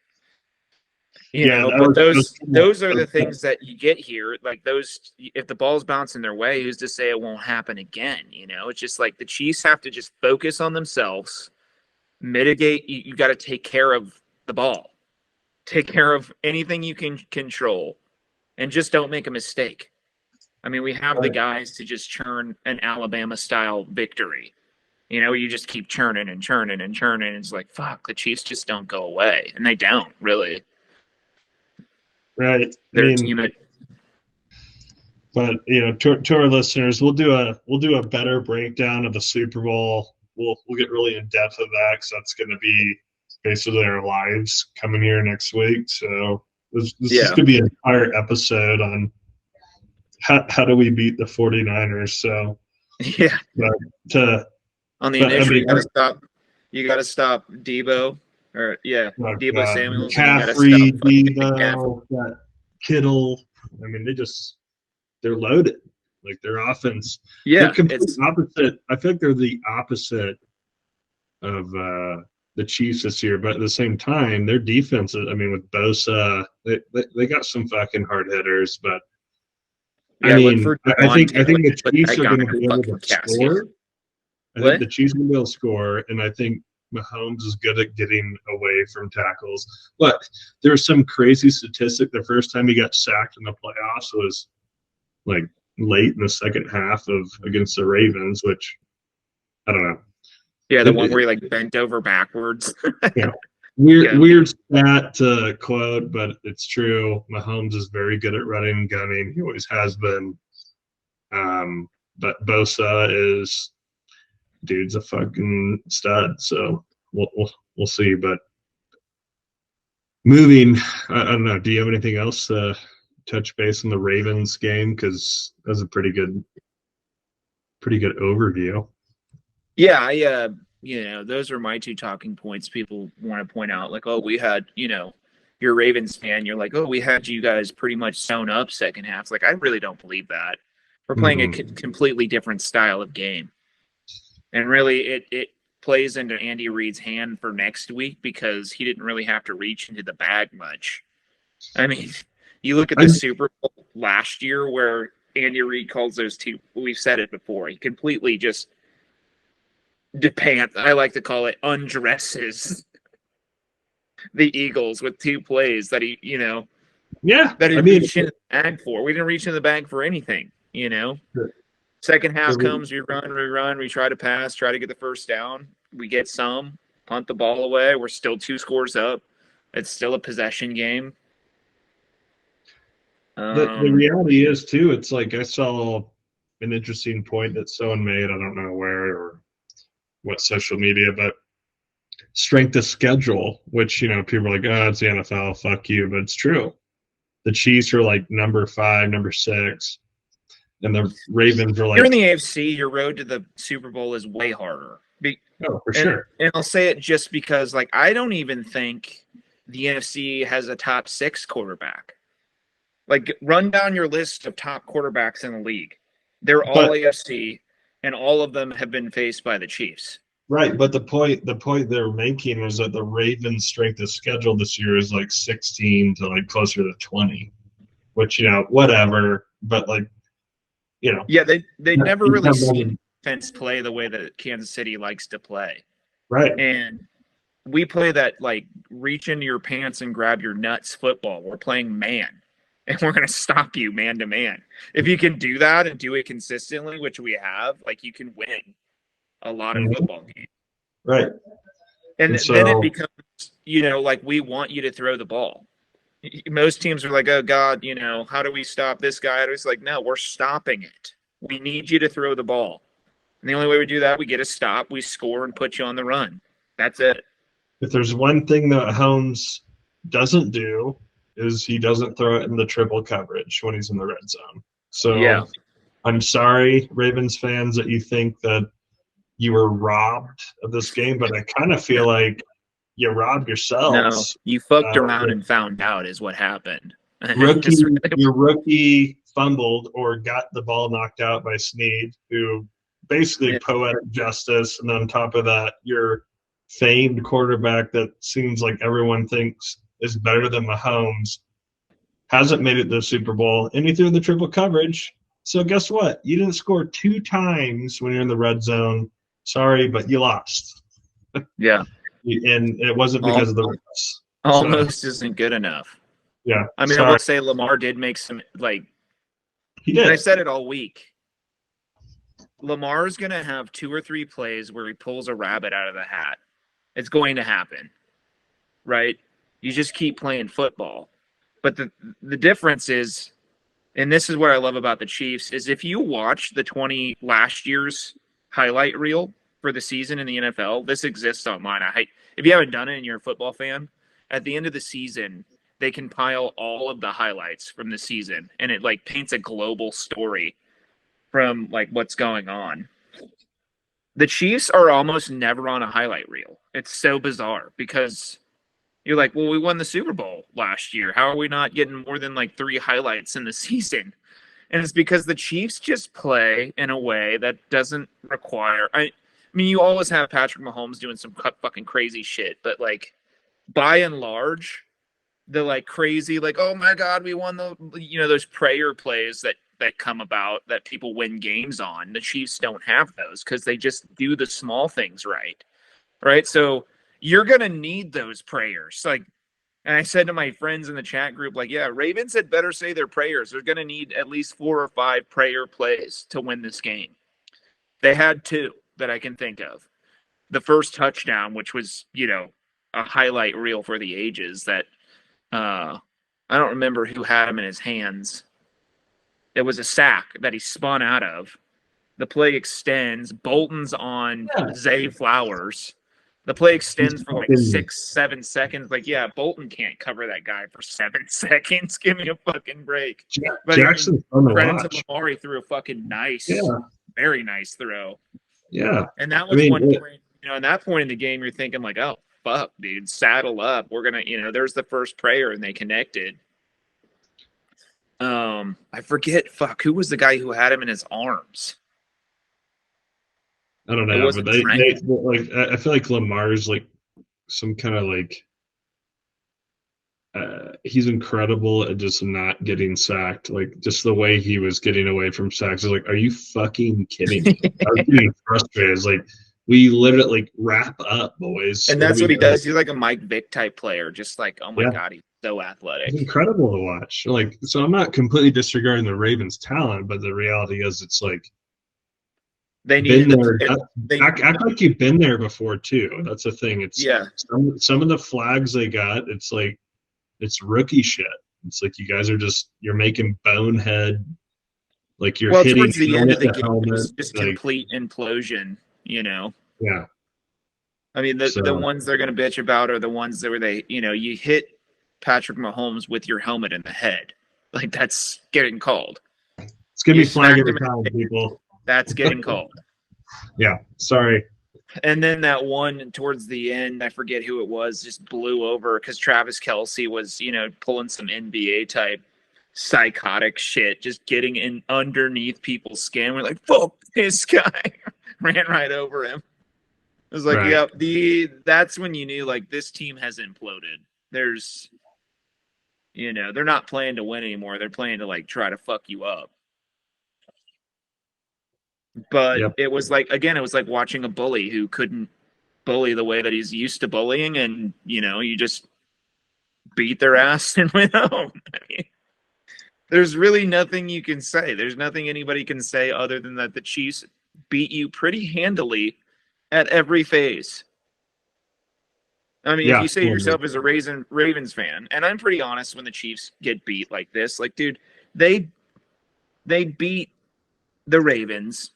S2: but those are the things that you get here. Those, if the ball's bouncing their way, who's to say it won't happen again? It's just the Chiefs have to just focus on themselves, mitigate. You got to take care of the ball, take care of anything you can control, and just don't make a mistake. I mean, we have the guys to just churn an Alabama-style victory. You just keep churning and churning and churning. It's like, fuck, the Chiefs just don't go away, and they don't really.
S1: Right.
S2: But
S1: to our listeners, we'll do a better breakdown of the Super Bowl. We'll get really in depth of that, because that's going to be basically our lives coming here next week. So this is going to be an entire episode on how do we beat the 49ers. So
S2: on the initial, you got to stop Debo. Debo Samuel,
S1: McCaffrey, Debo, Kittle. I mean, they're loaded. Their offense.
S2: Yeah,
S1: it's opposite. I think they're the opposite of the Chiefs this year, but at the same time, their defense. I mean, with Bosa, they got some fucking hard hitters, but I think the Chiefs are going to be able to score. I think the Chiefs are going to be able to score, and I think Mahomes is good at getting away from tackles. But there was some crazy statistic. The first time he got sacked in the playoffs was late in the second half against the Ravens, which I don't know.
S2: Yeah, the one where he bent over backwards.
S1: Weird stat to quote, but it's true. Mahomes is very good at running and gunning. He always has been. but Bosa is dude's a fucking stud. So we'll see. But moving, I don't know. Do you have anything else to touch base on the Ravens game? Because that was a pretty good overview.
S2: Yeah, those are my two talking points. People want to point out, like, oh, we had, you're a Ravens fan. You're like, oh, we had you guys pretty much sewn up second half. Like, I really don't believe that. We're playing a completely different style of game, and really, it plays into Andy Reid's hand for next week because he didn't really have to reach into the bag much. I mean, you look at the Super Bowl last year where Andy Reid calls those two. We've said it before. He completely just I like to call it undresses the Eagles with two plays that he reached in the bag for. We didn't reach in the bag for anything,
S1: Sure.
S2: Second half comes, we run, we try to pass, try to get the first down. We get some, punt the ball away. We're still 2 scores up. It's still a possession game.
S1: The reality is too, it's like I saw an interesting point that someone made, I don't know where or what social media, but strength of schedule, which, people are like, oh, it's the NFL, fuck you, but it's true. The Chiefs are like number 5, number 6, and the Ravens are like.
S2: You're in the AFC, your road to the Super Bowl is way harder.
S1: Sure.
S2: And I'll say it just because, like, I don't even think the NFC has a top 6 quarterback. Like, run down your list of top quarterbacks in the league. They're all AFC, and all of them have been faced by the Chiefs.
S1: Right, but the point they're making was that the Ravens' strength of schedule this year is like 16 to like closer to 20, which whatever. But like,
S2: yeah, they never really seen defense play the way that Kansas City likes to play.
S1: Right,
S2: and we play that like reach into your pants and grab your nuts football. We're playing man, and we're going to stop you man to man. If you can do that and do it consistently, which we have, like, you can win a lot of football games.
S1: Right.
S2: And then it becomes, like, we want you to throw the ball. Most teams are like, oh, God, how do we stop this guy? It's like, no, we're stopping it. We need you to throw the ball. And the only way we do that, we get a stop, we score, and put you on the run. That's it.
S1: If there's one thing that Holmes doesn't do is he doesn't throw it in the triple coverage when he's in the red zone. So yeah. I'm sorry, Ravens fans, that you think that you were robbed of this game, but I kind of feel like you robbed yourselves.
S2: No, you fucked around and found out is what happened.
S1: Your rookie fumbled or got the ball knocked out by Snead, who basically poetic justice, and on top of that, your famed quarterback that seems like everyone thinks is better than Mahomes hasn't made it to the Super Bowl, and you threw the triple coverage. So guess what? You didn't score 2 times when you're in the red zone. Sorry, but you lost.
S2: Yeah.
S1: And it wasn't because of the refs.
S2: Almost isn't good enough.
S1: Yeah.
S2: I mean, I will say Lamar did make some, like,
S1: he did.
S2: And I said it all week. Lamar's going to have 2 or 3 plays where he pulls a rabbit out of the hat. It's going to happen, right? You just keep playing football. But the difference is, and this is what I love about the Chiefs, is if you watch the last year's highlight reel for the season in the NFL, this exists online. If you haven't done it and you're a football fan, at the end of the season, they compile all of the highlights from the season, and it like paints a global story from like what's going on. The Chiefs are almost never on a highlight reel. It's so bizarre because you're like, well, we won the Super Bowl last year. How are we not getting more than like 3 highlights in the season? And it's because the Chiefs just play in a way that doesn't require. I mean, you always have Patrick Mahomes doing some fucking crazy shit, but like by and large, the like crazy, like, oh my God, we won those prayer plays that come about that people win games on. The Chiefs don't have those because they just do the small things right. Right. So you're going to need those prayers. Like, and I said to my friends in the chat group, like, yeah, Ravens had better say their prayers. They're going to need at least 4 or 5 prayer plays to win this game. They had 2 that I can think of. The first touchdown, which was, a highlight reel for the ages that I don't remember who had him in his hands. It was a sack that he spun out of. The play extends. Bolton's on
S1: Yeah.
S2: Zay Flowers. The play extends for like
S1: fucking-
S2: 6-7 seconds. Like, yeah, Bolton can't cover that guy for 7 seconds. Give me a fucking break. But
S1: Jackson's fun to
S2: credit to
S1: watch.
S2: Lamari threw a fucking nice,
S1: Yeah.
S2: very nice throw.
S1: Yeah.
S2: And that
S1: I
S2: was
S1: mean,
S2: one point, in that point in the game, you're thinking like, oh, fuck, dude, saddle up. We're going to, there's the first prayer and they connected. I forget, who was the guy who had him in his arms?
S1: I don't
S2: It
S1: know,
S2: wasn't
S1: but they
S2: Trent.
S1: like I feel like Lamar's like some kind of like he's incredible at just not getting sacked. Like just the way he was getting away from sacks is like, are you fucking kidding me? I was getting frustrated. It's like we literally like wrap up, boys.
S2: And that's what he does. He's like a Mike Vick type player, just like, oh my
S1: Yeah.
S2: God, he's so athletic.
S1: It's incredible to watch. Like, so I'm not completely disregarding the Ravens' talent, but the reality is, it's like
S2: They
S1: been
S2: needed
S1: there. Act like you've been there before too. That's the thing. It's
S2: yeah.
S1: some of the flags they got. It's like it's rookie shit. It's like you guys are you're making bonehead. Like you're hitting
S2: towards the end of the game,
S1: helmet,
S2: it was just
S1: like,
S2: complete implosion.
S1: Yeah.
S2: I mean, the ones they're going to bitch about are the ones where they, you hit Patrick Mahomes with your helmet in the head. Like, that's getting called.
S1: It's going to be flag
S2: smacked
S1: every
S2: him in
S1: time,
S2: the
S1: people.
S2: That's getting called.
S1: Yeah. Sorry.
S2: And then that one towards the end, I forget who it was, just blew over because Travis Kelce was, pulling some NBA type psychotic shit, just getting in underneath people's skin. We're like, fuck this guy. Ran right over him. It was like,
S1: Right.
S2: yeah, that's when you knew like this team has imploded. There's, they're not playing to win anymore. They're playing to like try to fuck you up. But
S1: Yep.
S2: it was like, again, it was like watching a bully who couldn't bully the way that he's used to bullying. And, you just beat their ass and went home. I mean, there's really nothing you can say. There's nothing anybody can say other than that the Chiefs beat you pretty handily at every phase. I mean, if you say yourself as a Ravens fan, and I'm pretty honest when the Chiefs get beat like this, like, dude, they beat the Ravens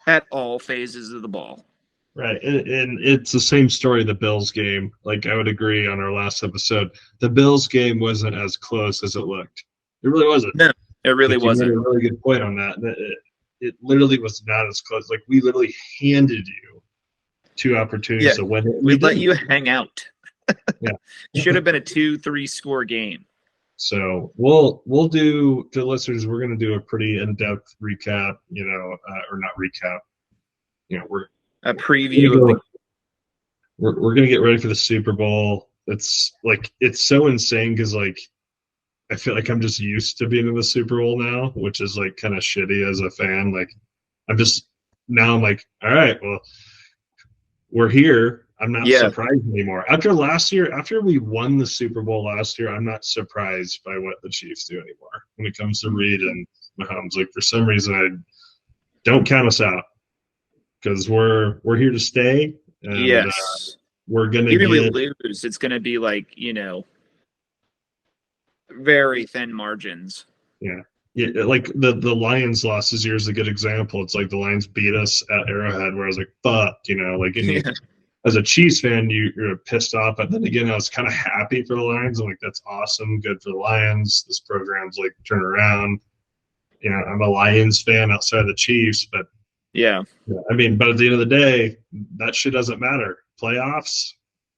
S2: at all phases of the ball.
S1: Right. And it's the same story, the Bills game. Like I would agree on our last episode. The Bills game wasn't as close as it looked. It really wasn't.
S2: No, it really wasn't.
S1: You made a really good point on that. It literally was not as close. Like we literally handed you 2 opportunities to win it.
S2: We let you hang out.
S1: Yeah.
S2: Should have been a 2-3 score game.
S1: So we'll do to listeners. We're going to do a pretty in-depth recap. Or not recap. We're
S2: a preview of
S1: we're going to get ready for the Super Bowl. It's like it's so insane because like I feel like I'm just used to being in the Super Bowl now, which is like kind of shitty as a fan. Like I'm like, all right, well, we're here. I'm not surprised anymore. After we won the Super Bowl last year, I'm not surprised by what the Chiefs do anymore when it comes to Reid and Mahomes. Like for some reason, I don't count us out because we're here to stay. And,
S2: yes,
S1: we're gonna
S2: even if we lose, it's gonna be like very thin margins.
S1: Yeah. Yeah, like the Lions loss this year is a good example. It's like the Lions beat us at Arrowhead, where I was like, "Fuck," as a Chiefs fan, you're pissed off. But then again, I was kind of happy for the Lions. I'm like, "That's awesome, good for the Lions. This program's like turn around." I'm a Lions fan outside of the Chiefs, but
S2: yeah,
S1: I mean, but at the end of the day, that shit doesn't matter. Playoffs,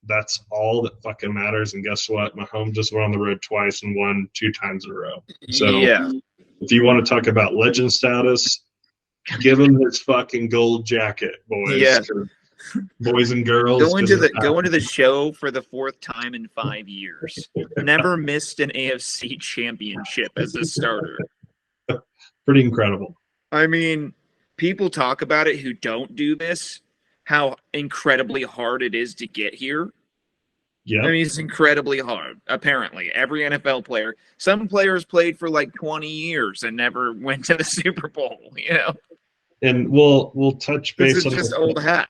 S1: that's all that fucking matters. And guess what? Mahomes just went on the road twice and won 2 times in a row. So if you want to talk about legend status, give him his fucking gold jacket, boys.
S2: Yeah.
S1: Boys and girls.
S2: Go into the show for the 4th time in 5 years. Never missed an AFC championship as a starter.
S1: Pretty incredible.
S2: I mean, people talk about it who don't do this, how incredibly hard it is to get here.
S1: Yeah.
S2: I mean, it's incredibly hard, apparently. Every NFL player. Some players played for like 20 years and never went to the Super Bowl,
S1: And we'll touch base
S2: this is
S1: on
S2: just old hat.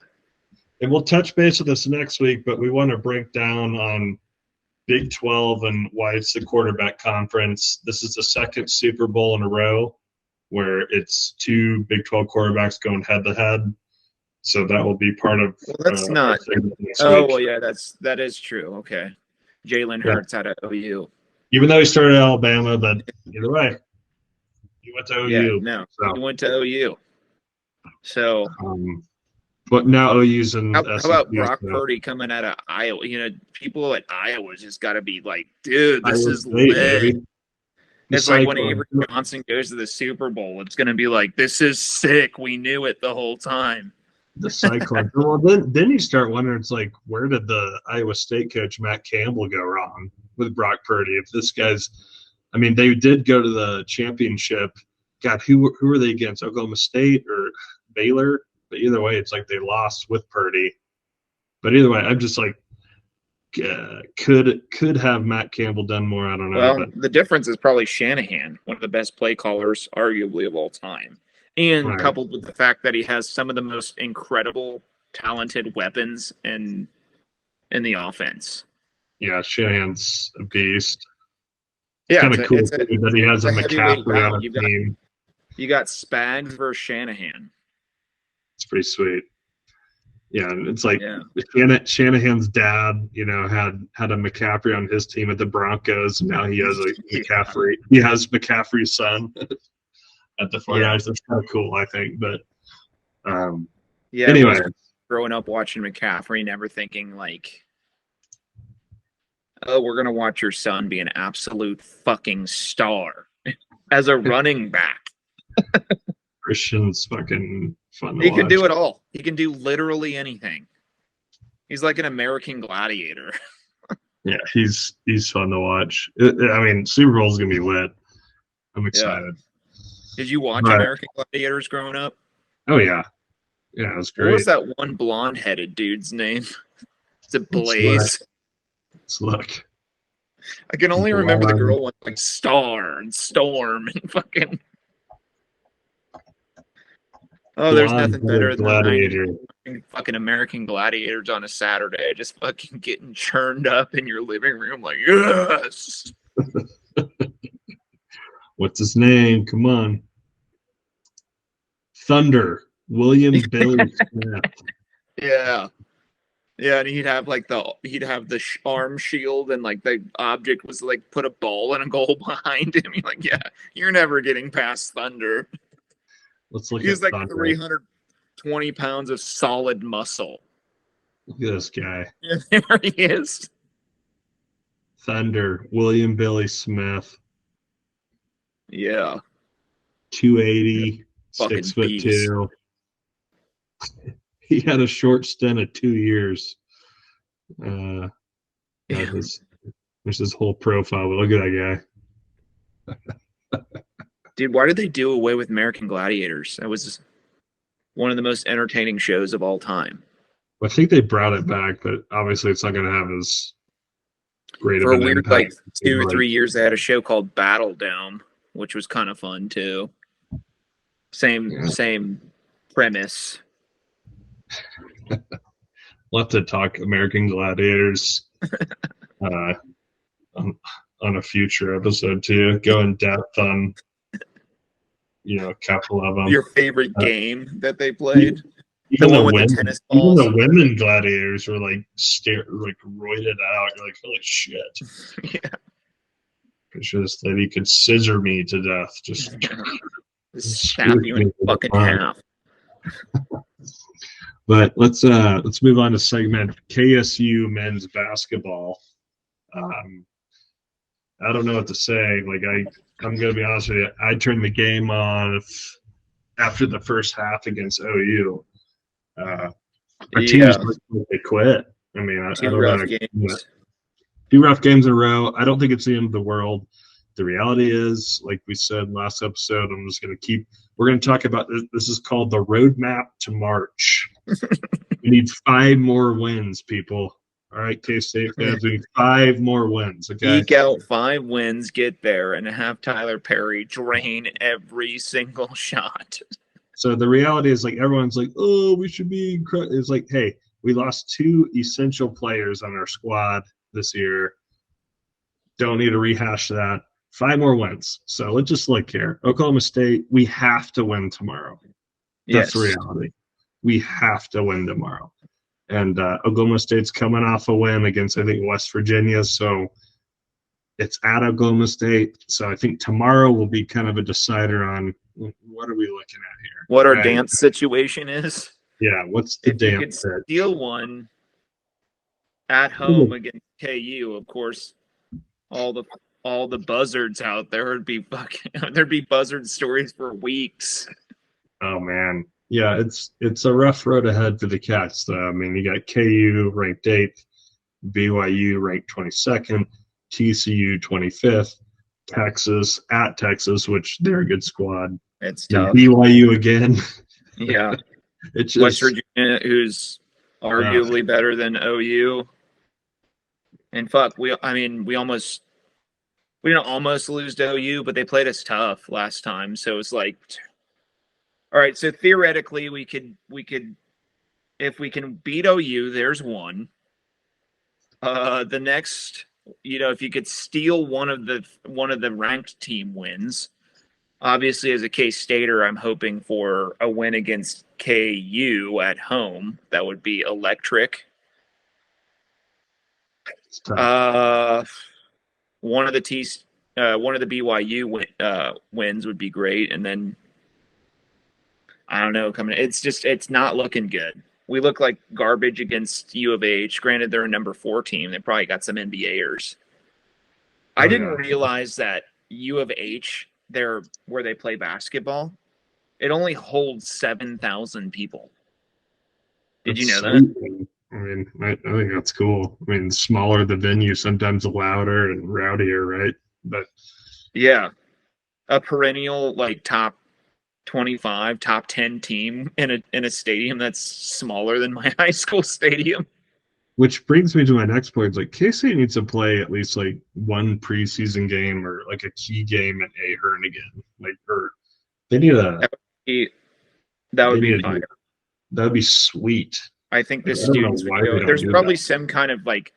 S1: And we'll touch base with this next week, but we want to break down on Big 12 and why it's the quarterback conference. This is the 2nd Super Bowl in a row. where it's two Big 12 quarterbacks going head to head. So that will be part of
S2: Well, that's
S1: our
S2: not.
S1: segment next
S2: Oh,
S1: week.
S2: well, yeah, that is true. Okay. Jalen
S1: Yeah.
S2: Hurts out of OU.
S1: Even though he started at Alabama, but either way, he went to OU.
S2: Yeah, no,
S1: So,
S2: he went to OU. So
S1: but now OU's in
S2: how
S1: SEC.
S2: about Brock
S1: so
S2: Purdy coming out of Iowa? You know, people at Iowa just got to be like, dude, this
S1: Iowa
S2: is
S1: State,
S2: lit.
S1: baby. The
S2: It's like when
S1: Cyclones.
S2: Avery Johnson goes to the Super Bowl, it's going to be like, this is sick. We knew it the whole time.
S1: The Cyclones. Well, then you start wondering, it's like, where did the Iowa State coach Matt Campbell go wrong with Brock Purdy? If this guy's, I mean, they did go to the championship. God, who are they against? Oklahoma State or Baylor? But either way, it's like they lost with Purdy. But either way, I'm just like, could have Matt Campbell done more? I don't know.
S2: Well,
S1: But
S2: the difference is probably Shanahan, one of the best play callers, arguably, of all time. And
S1: Right.
S2: coupled with the fact that he has some of the most incredible, talented weapons in the offense.
S1: yeah, Shanahan's a beast.
S2: Yeah,
S1: Kind of cool
S2: it's
S1: that he has a
S2: a heavyweight
S1: McCaffrey
S2: bout.
S1: on his team.
S2: You got Spags versus Shanahan.
S1: It's pretty sweet. Yeah, and it's like
S2: Yeah.
S1: Shanahan's dad, had a McCaffrey on his team at the Broncos, and now he has a McCaffrey. He has McCaffrey's son at the 49ers. That's kind of cool, I think. But
S2: Yeah.
S1: anyway,
S2: Growing up watching McCaffrey, never thinking like, oh, we're gonna watch your son be an absolute fucking star as a running back.
S1: Christian's fucking fun to
S2: He
S1: watch.
S2: can do it all. He can do literally anything. He's like an American gladiator.
S1: Yeah, he's fun to watch. I mean, Super Bowl's gonna be lit. I'm excited.
S2: Did you watch
S1: Right.
S2: American Gladiators growing up?
S1: Oh yeah, yeah, it was
S2: What
S1: great.
S2: was that one blonde-headed dude's name? Is it Blaze?
S1: Let's look.
S2: I can only remember the
S1: Blonde.
S2: girl one like Star and Storm and fucking. Oh, there's nothing better than
S1: Gladiator.
S2: fucking American Gladiators on a Saturday, just fucking getting churned up in your living room, like yes.
S1: What's his name? Come on. Thunder. William Billy Smith.
S2: Yeah. Yeah, and he'd have the arm shield, and like the object was like put a ball and a goal behind him. You're like, yeah, you're never getting past Thunder.
S1: Let's look
S2: He's
S1: at
S2: like
S1: Thunder.
S2: 320 pounds of solid muscle.
S1: Look at this guy.
S2: Yeah, there he is.
S1: Thunder. William Billy Smith.
S2: Yeah.
S1: 280.
S2: Fucking
S1: 6'2". He had a short stint of 2 years.
S2: Yeah.
S1: There's his whole profile, but look at that guy.
S2: Dude, why did they do away with American Gladiators? That was one of the most entertaining shows of all time.
S1: I think they brought it back, but obviously it's not going to have as great
S2: For
S1: of
S2: a
S1: an
S2: weird
S1: impact.
S2: like 2 or 3 years, they had a show called Battle Dome, which was kind of fun too. Same premise.
S1: We'll have to talk American Gladiators on a future episode too. Go in depth on a couple of them.
S2: Your favorite game that they played?
S1: Even
S2: the
S1: the
S2: one with the
S1: women,
S2: tennis
S1: even
S2: balls?
S1: the women gladiators were like roided out. You're like, holy shit!
S2: Yeah.
S1: Pretty sure this lady could scissor me to death. Just
S2: Snap you in fucking half.
S1: But let's move on to segment KSU men's basketball. I don't know what to say. Like I'm gonna be honest with you. I turned the game on after the first half against OU. Our team just looked like they quit. I mean, I
S2: Two
S1: don't
S2: rough
S1: know.
S2: games.
S1: 2 rough games in a row. I don't think it's the end of the world. The reality is, like we said last episode, we're going to talk about this. This is called the roadmap to March. We need 5 more wins, people. All right, K-State fans, we need 5 more wins. Okay.
S2: Eke out 5 wins, get there, and have Tyler Perry drain every single shot.
S1: So the reality is, like, everyone's like, oh, we should be incredible. It's like, hey, we lost 2 essential players on our squad this year. Don't need to rehash that. 5 more wins. So let's just look here. Oklahoma State, we have to win tomorrow. That's
S2: Yes.
S1: the reality. We have to win tomorrow. And Oklahoma State's coming off a win against, I think, West Virginia. So it's at Oklahoma State. So I think tomorrow will be kind of a decider on what are we looking at here.
S2: What our dance situation is.
S1: Yeah, what's the
S2: If you
S1: dance?
S2: could steal one at home against KU, of course, all the buzzards out there would be there'd be buzzard stories for weeks.
S1: Oh man. Yeah, it's a rough road ahead for the Cats though. I mean, you got KU ranked 8th, BYU ranked 22nd, TCU 25th, Texas at Texas, which they're a good squad.
S2: It's
S1: Then
S2: tough.
S1: BYU again.
S2: Yeah.
S1: It's
S2: West
S1: just
S2: Virginia, who's arguably better than OU. And we didn't almost lose to OU, but they played us tough last time. So it's like, all right, so theoretically we could if we can beat OU, there's one. The next, if you could steal one of the ranked team wins. Obviously, as a K-Stater, I'm hoping for a win against KU at home. That would be electric. One of the BYU wins would be great, and then I don't know. It's not looking good. We look like garbage against U of H. Granted, they're a number 4 team. They probably got some NBAers. I didn't realize that U of H, where they play basketball, it only holds 7,000 people. Did you know that?
S1: I mean, I think that's cool. I mean, the smaller the venue, sometimes louder and rowdier, right? But
S2: yeah, a perennial like top 25, top 10 team in a stadium that's smaller than my high school stadium.
S1: Which brings me to my next point. It's like K-State needs to play at least like one preseason game or like a key game at Ahern again. They need
S2: that would be fire.
S1: That would be sweet.
S2: I think the students would go. There's probably some kind of like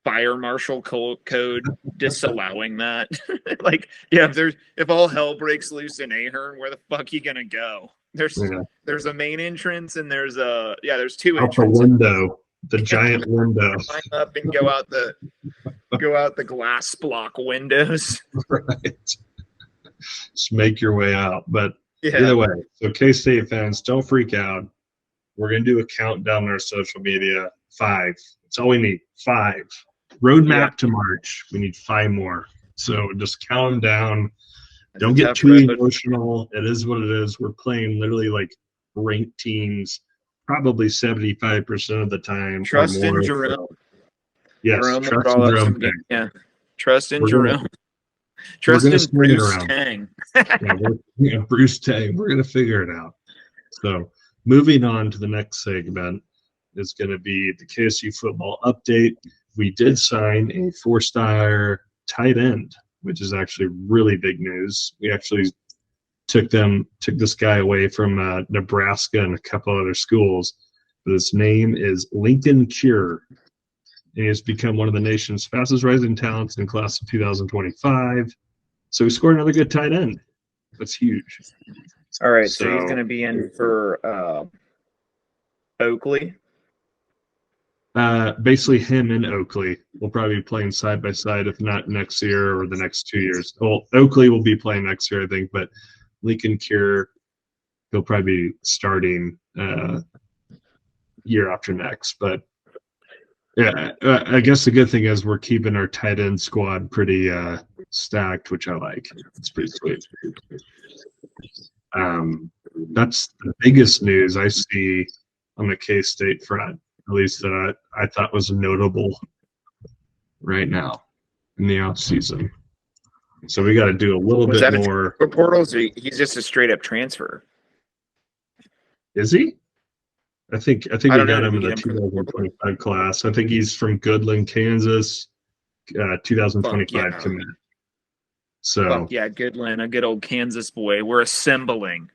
S2: fire marshal code disallowing that. If all hell breaks loose in Ahern, where the fuck you gonna go? There's a main entrance and there's 2 entrances.
S1: Out the window, the giant window.
S2: Climb up and go out the glass block windows.
S1: Right. Just make your way out. But either way, so K-State fans, don't freak out. We're going to do a countdown on our social media. 5. That's all we need. 5. Roadmap to March. We need 5 more. So just count them down. Don't get too emotional. It is what it is. We're playing literally like ranked teams probably 75% of the time.
S2: Trust in Jerome.
S1: Yes, trust in Jerome.
S2: Yeah. Trust in Jerome. Trust in Bruce Tang.
S1: Bruce Tang. We're going to figure it out. So moving on to the next segment is going to be the KSU football update. We did sign a 4-star tight end, which is actually really big news. We actually took this guy away from Nebraska and a couple other schools. But his name is Lincoln Cure. And he has become one of the nation's fastest rising talents in class of 2025. So he scored another good tight end. That's huge.
S2: All right, so he's going to be in for Oakley.
S1: Basically, him and Oakley will probably be playing side by side, if not next year or the next 2 years. Well, Oakley will be playing next year, I think, but Lincoln Cure, he'll probably be starting year after next. But yeah, I guess the good thing is we're keeping our tight end squad pretty stacked, which I like. It's pretty sweet. That's the biggest news I see on the K-State front, at least that I thought was notable right now in the off season. So we got to do a little bit more.
S2: Portals, he's just a straight up transfer.
S1: Is he? I think we got him in the 2025 class. I think he's from Goodland, Kansas, 2025 commit. So
S2: yeah, Goodland, a good old Kansas boy. We're assembling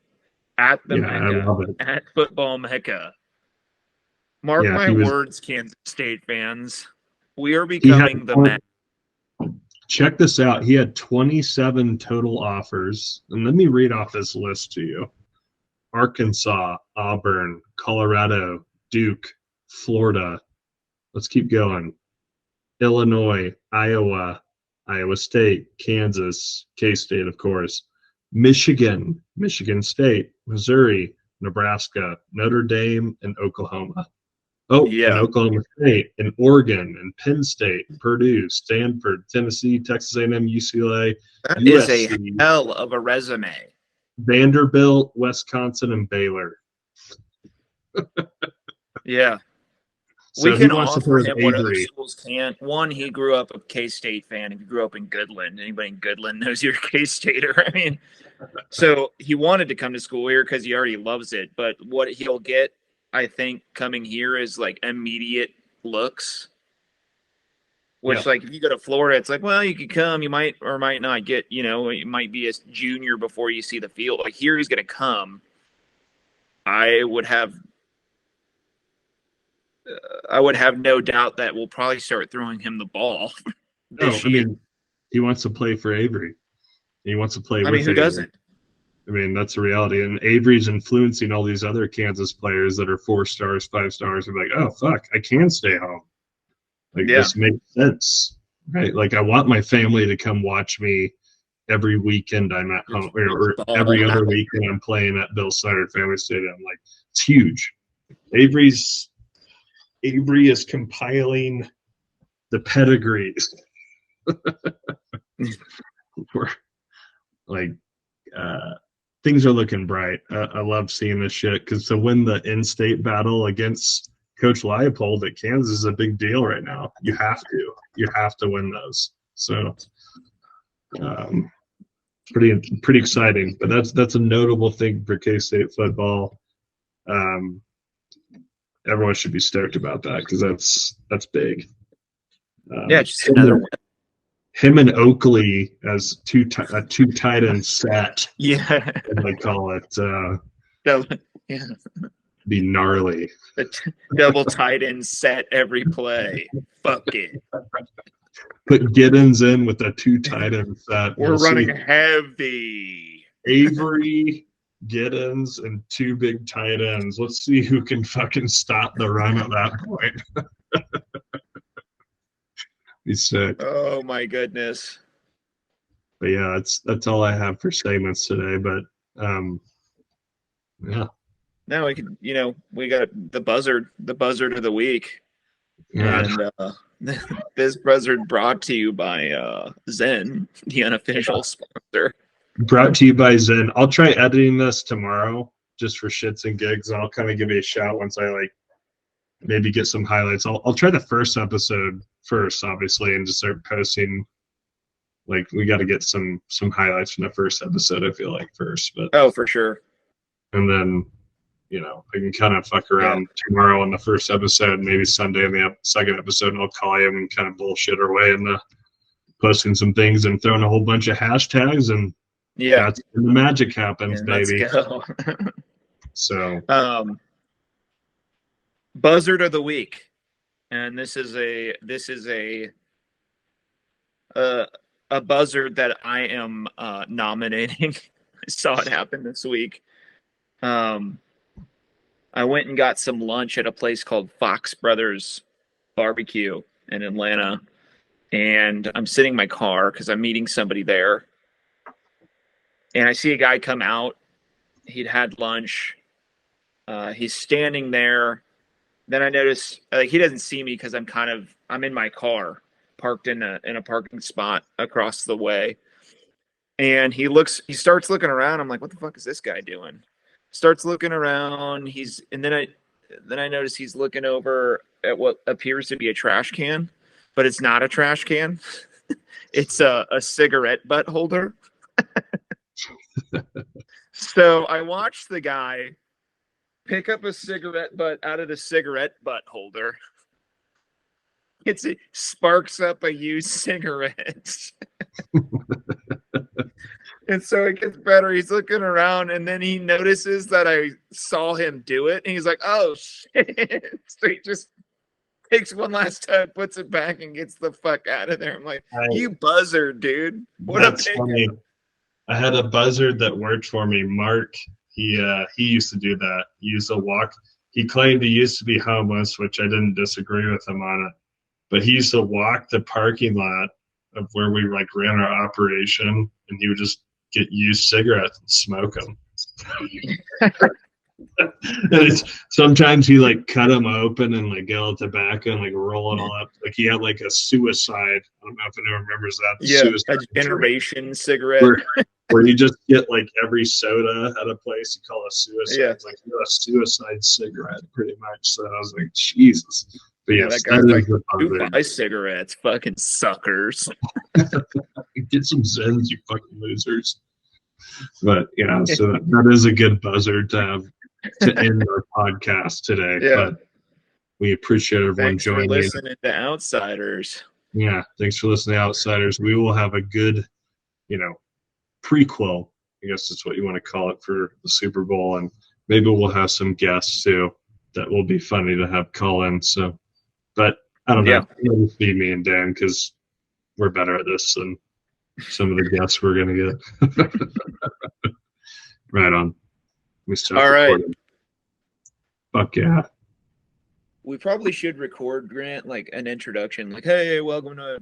S2: at the Mecca, at football Mecca. Mark my words, Kansas State fans. We are becoming the Mecca.
S1: check this out. He had 27 total offers. And let me read off this list to you. Arkansas, Auburn, Colorado, Duke, Florida. Let's keep going. Illinois, Iowa, Iowa State, Kansas, K-State, of course, Michigan, Michigan State, Missouri, Nebraska, Notre Dame, and Oklahoma. Oh,
S2: Yeah.
S1: and Oklahoma State, and Oregon, and Penn State, Purdue, Stanford, Tennessee, Texas A&M, UCLA,
S2: That is a
S1: USC,
S2: hell of a resume.
S1: Vanderbilt, Wisconsin, and Baylor.
S2: Yeah.
S1: So
S2: We
S1: he
S2: can
S1: wants to
S2: offer
S1: play
S2: him
S1: with
S2: what other
S1: Avery.
S2: schools can't. One, he grew up a K-State fan. If you grew up in Goodland, anybody in Goodland knows you're a K-Stater. I mean, so he wanted to come to school here because he already loves it. But what he'll get, I think, coming here is like immediate looks. Which,
S1: Yeah.
S2: like, if you go to Florida, it's like, well, you could come, you might or might not get, it might be a junior before you see the field. Like, here he's going to come. I would have no doubt that we'll probably start throwing him the ball
S1: No,
S2: this
S1: I
S2: year.
S1: mean, he wants to play for Avery. He wants to play with
S2: who
S1: Avery.
S2: doesn't?
S1: I mean, that's the reality. And Avery's influencing all these other Kansas players that are 4 stars, 5 stars. They're like, oh, fuck, I can stay home. Like,
S2: Yeah.
S1: this makes sense, right? Like, I want my family to come watch me every weekend I'm at home, or every other weekend I'm playing at Bill Snyder Family Stadium. Like, it's huge. Avery is compiling the pedigrees. Like, things are looking bright. I love seeing this shit because to win the in-state battle against Coach Leipold at Kansas is a big deal right now. You have to win those. So, pretty exciting. But that's a notable thing for K-State football. Everyone should be stoked about that because that's big.
S2: Yeah, just another one.
S1: Him and Oakley as two tight end set.
S2: Yeah.
S1: As they call it.
S2: Yeah.
S1: Be gnarly.
S2: Double tight end set every play. Fuck it.
S1: Put Giddens in with a 2 tight end set.
S2: We're running heavy.
S1: Avery, Giddens, and 2 big tight ends. Let's see who can fucking stop the run at that point. He's sick.
S2: Oh my goodness.
S1: But yeah, that's all I have for statements today. But yeah.
S2: Now we could, we got the buzzard of the week.
S1: Yeah.
S2: And this buzzard brought to you by Zen, the unofficial sponsor.
S1: Brought to you by Zen. I'll try editing this tomorrow just for shits and gigs. And I'll kind of give you a shout once I maybe get some highlights. I'll try the first episode first, obviously, and just start posting. Like, we got to get some highlights from the first episode, I feel like, first. But
S2: oh, for sure.
S1: And then, I can kind of fuck around tomorrow on the first episode, maybe Sunday on the second episode, and I'll call you and kind of bullshit our way into posting some things and throwing a whole bunch of hashtags, and that's when the magic happens, baby.
S2: Let's go.
S1: So,
S2: buzzard of the week, and this is a buzzard that I am nominating. I saw it happen this week. I went and got some lunch at a place called Fox Brothers Barbecue in Atlanta, and I'm sitting in my car because I'm meeting somebody there, and I see a guy come out. He'd had lunch. He's standing there. Then I notice he doesn't see me because I'm in my car parked in a parking spot across the way. And he starts looking around. I'm like, what the fuck is this guy doing? Starts looking around. Then I notice he's looking over at what appears to be a trash can, but it's not a trash can. It's a cigarette butt holder. So I watched the guy pick up a cigarette butt out of the cigarette butt holder. It sparks up a used cigarette. And so it gets better. He's looking around, and then he notices that I saw him do it, and he's like, oh, shit. So he just takes one last time, puts it back, and gets the fuck out of there. I'm like,
S1: I,
S2: you buzzard, dude. What
S1: that's
S2: a
S1: funny. I had a buzzard that worked for me, Mark. He used to do that. He used to walk. He claimed he used to be homeless, which I didn't disagree with him on it. But he used to walk the parking lot of where we like ran our operation, and he would just get used cigarettes and smoke them. Sometimes he like cut them open and like get all the tobacco and like roll it all up. Like he had like a suicide. I don't know if anyone remembers that.
S2: Yeah,
S1: suicide
S2: a generation cigarette.
S1: where you just get like every soda at a place you call a suicide.
S2: Yeah.
S1: It's like you got a suicide cigarette, pretty much. So I was like, Jesus. But
S2: Yeah,
S1: yes,
S2: that guy's like,
S1: the
S2: who
S1: buzzard.
S2: buys cigarettes? Fucking suckers.
S1: Get some Zins, you fucking losers. But yeah, so that is a good buzzard to have to end our podcast today.
S2: Yeah.
S1: But we appreciate everyone
S2: Thanks for
S1: joining.
S2: listening to Outsiders.
S1: Yeah, thanks for listening to Outsiders. We will have a good, prequel, I guess that's what you want to call it, for the Super Bowl, and maybe we'll have some guests too that will be funny to have call in. So, but I don't know.
S2: Yeah.
S1: It'll just be me and Dan because we're better at this than some of the guests we're gonna get. Right on. We start
S2: All right.
S1: recording. Fuck yeah.
S2: We probably should record, Grant, like an introduction, like, hey, welcome to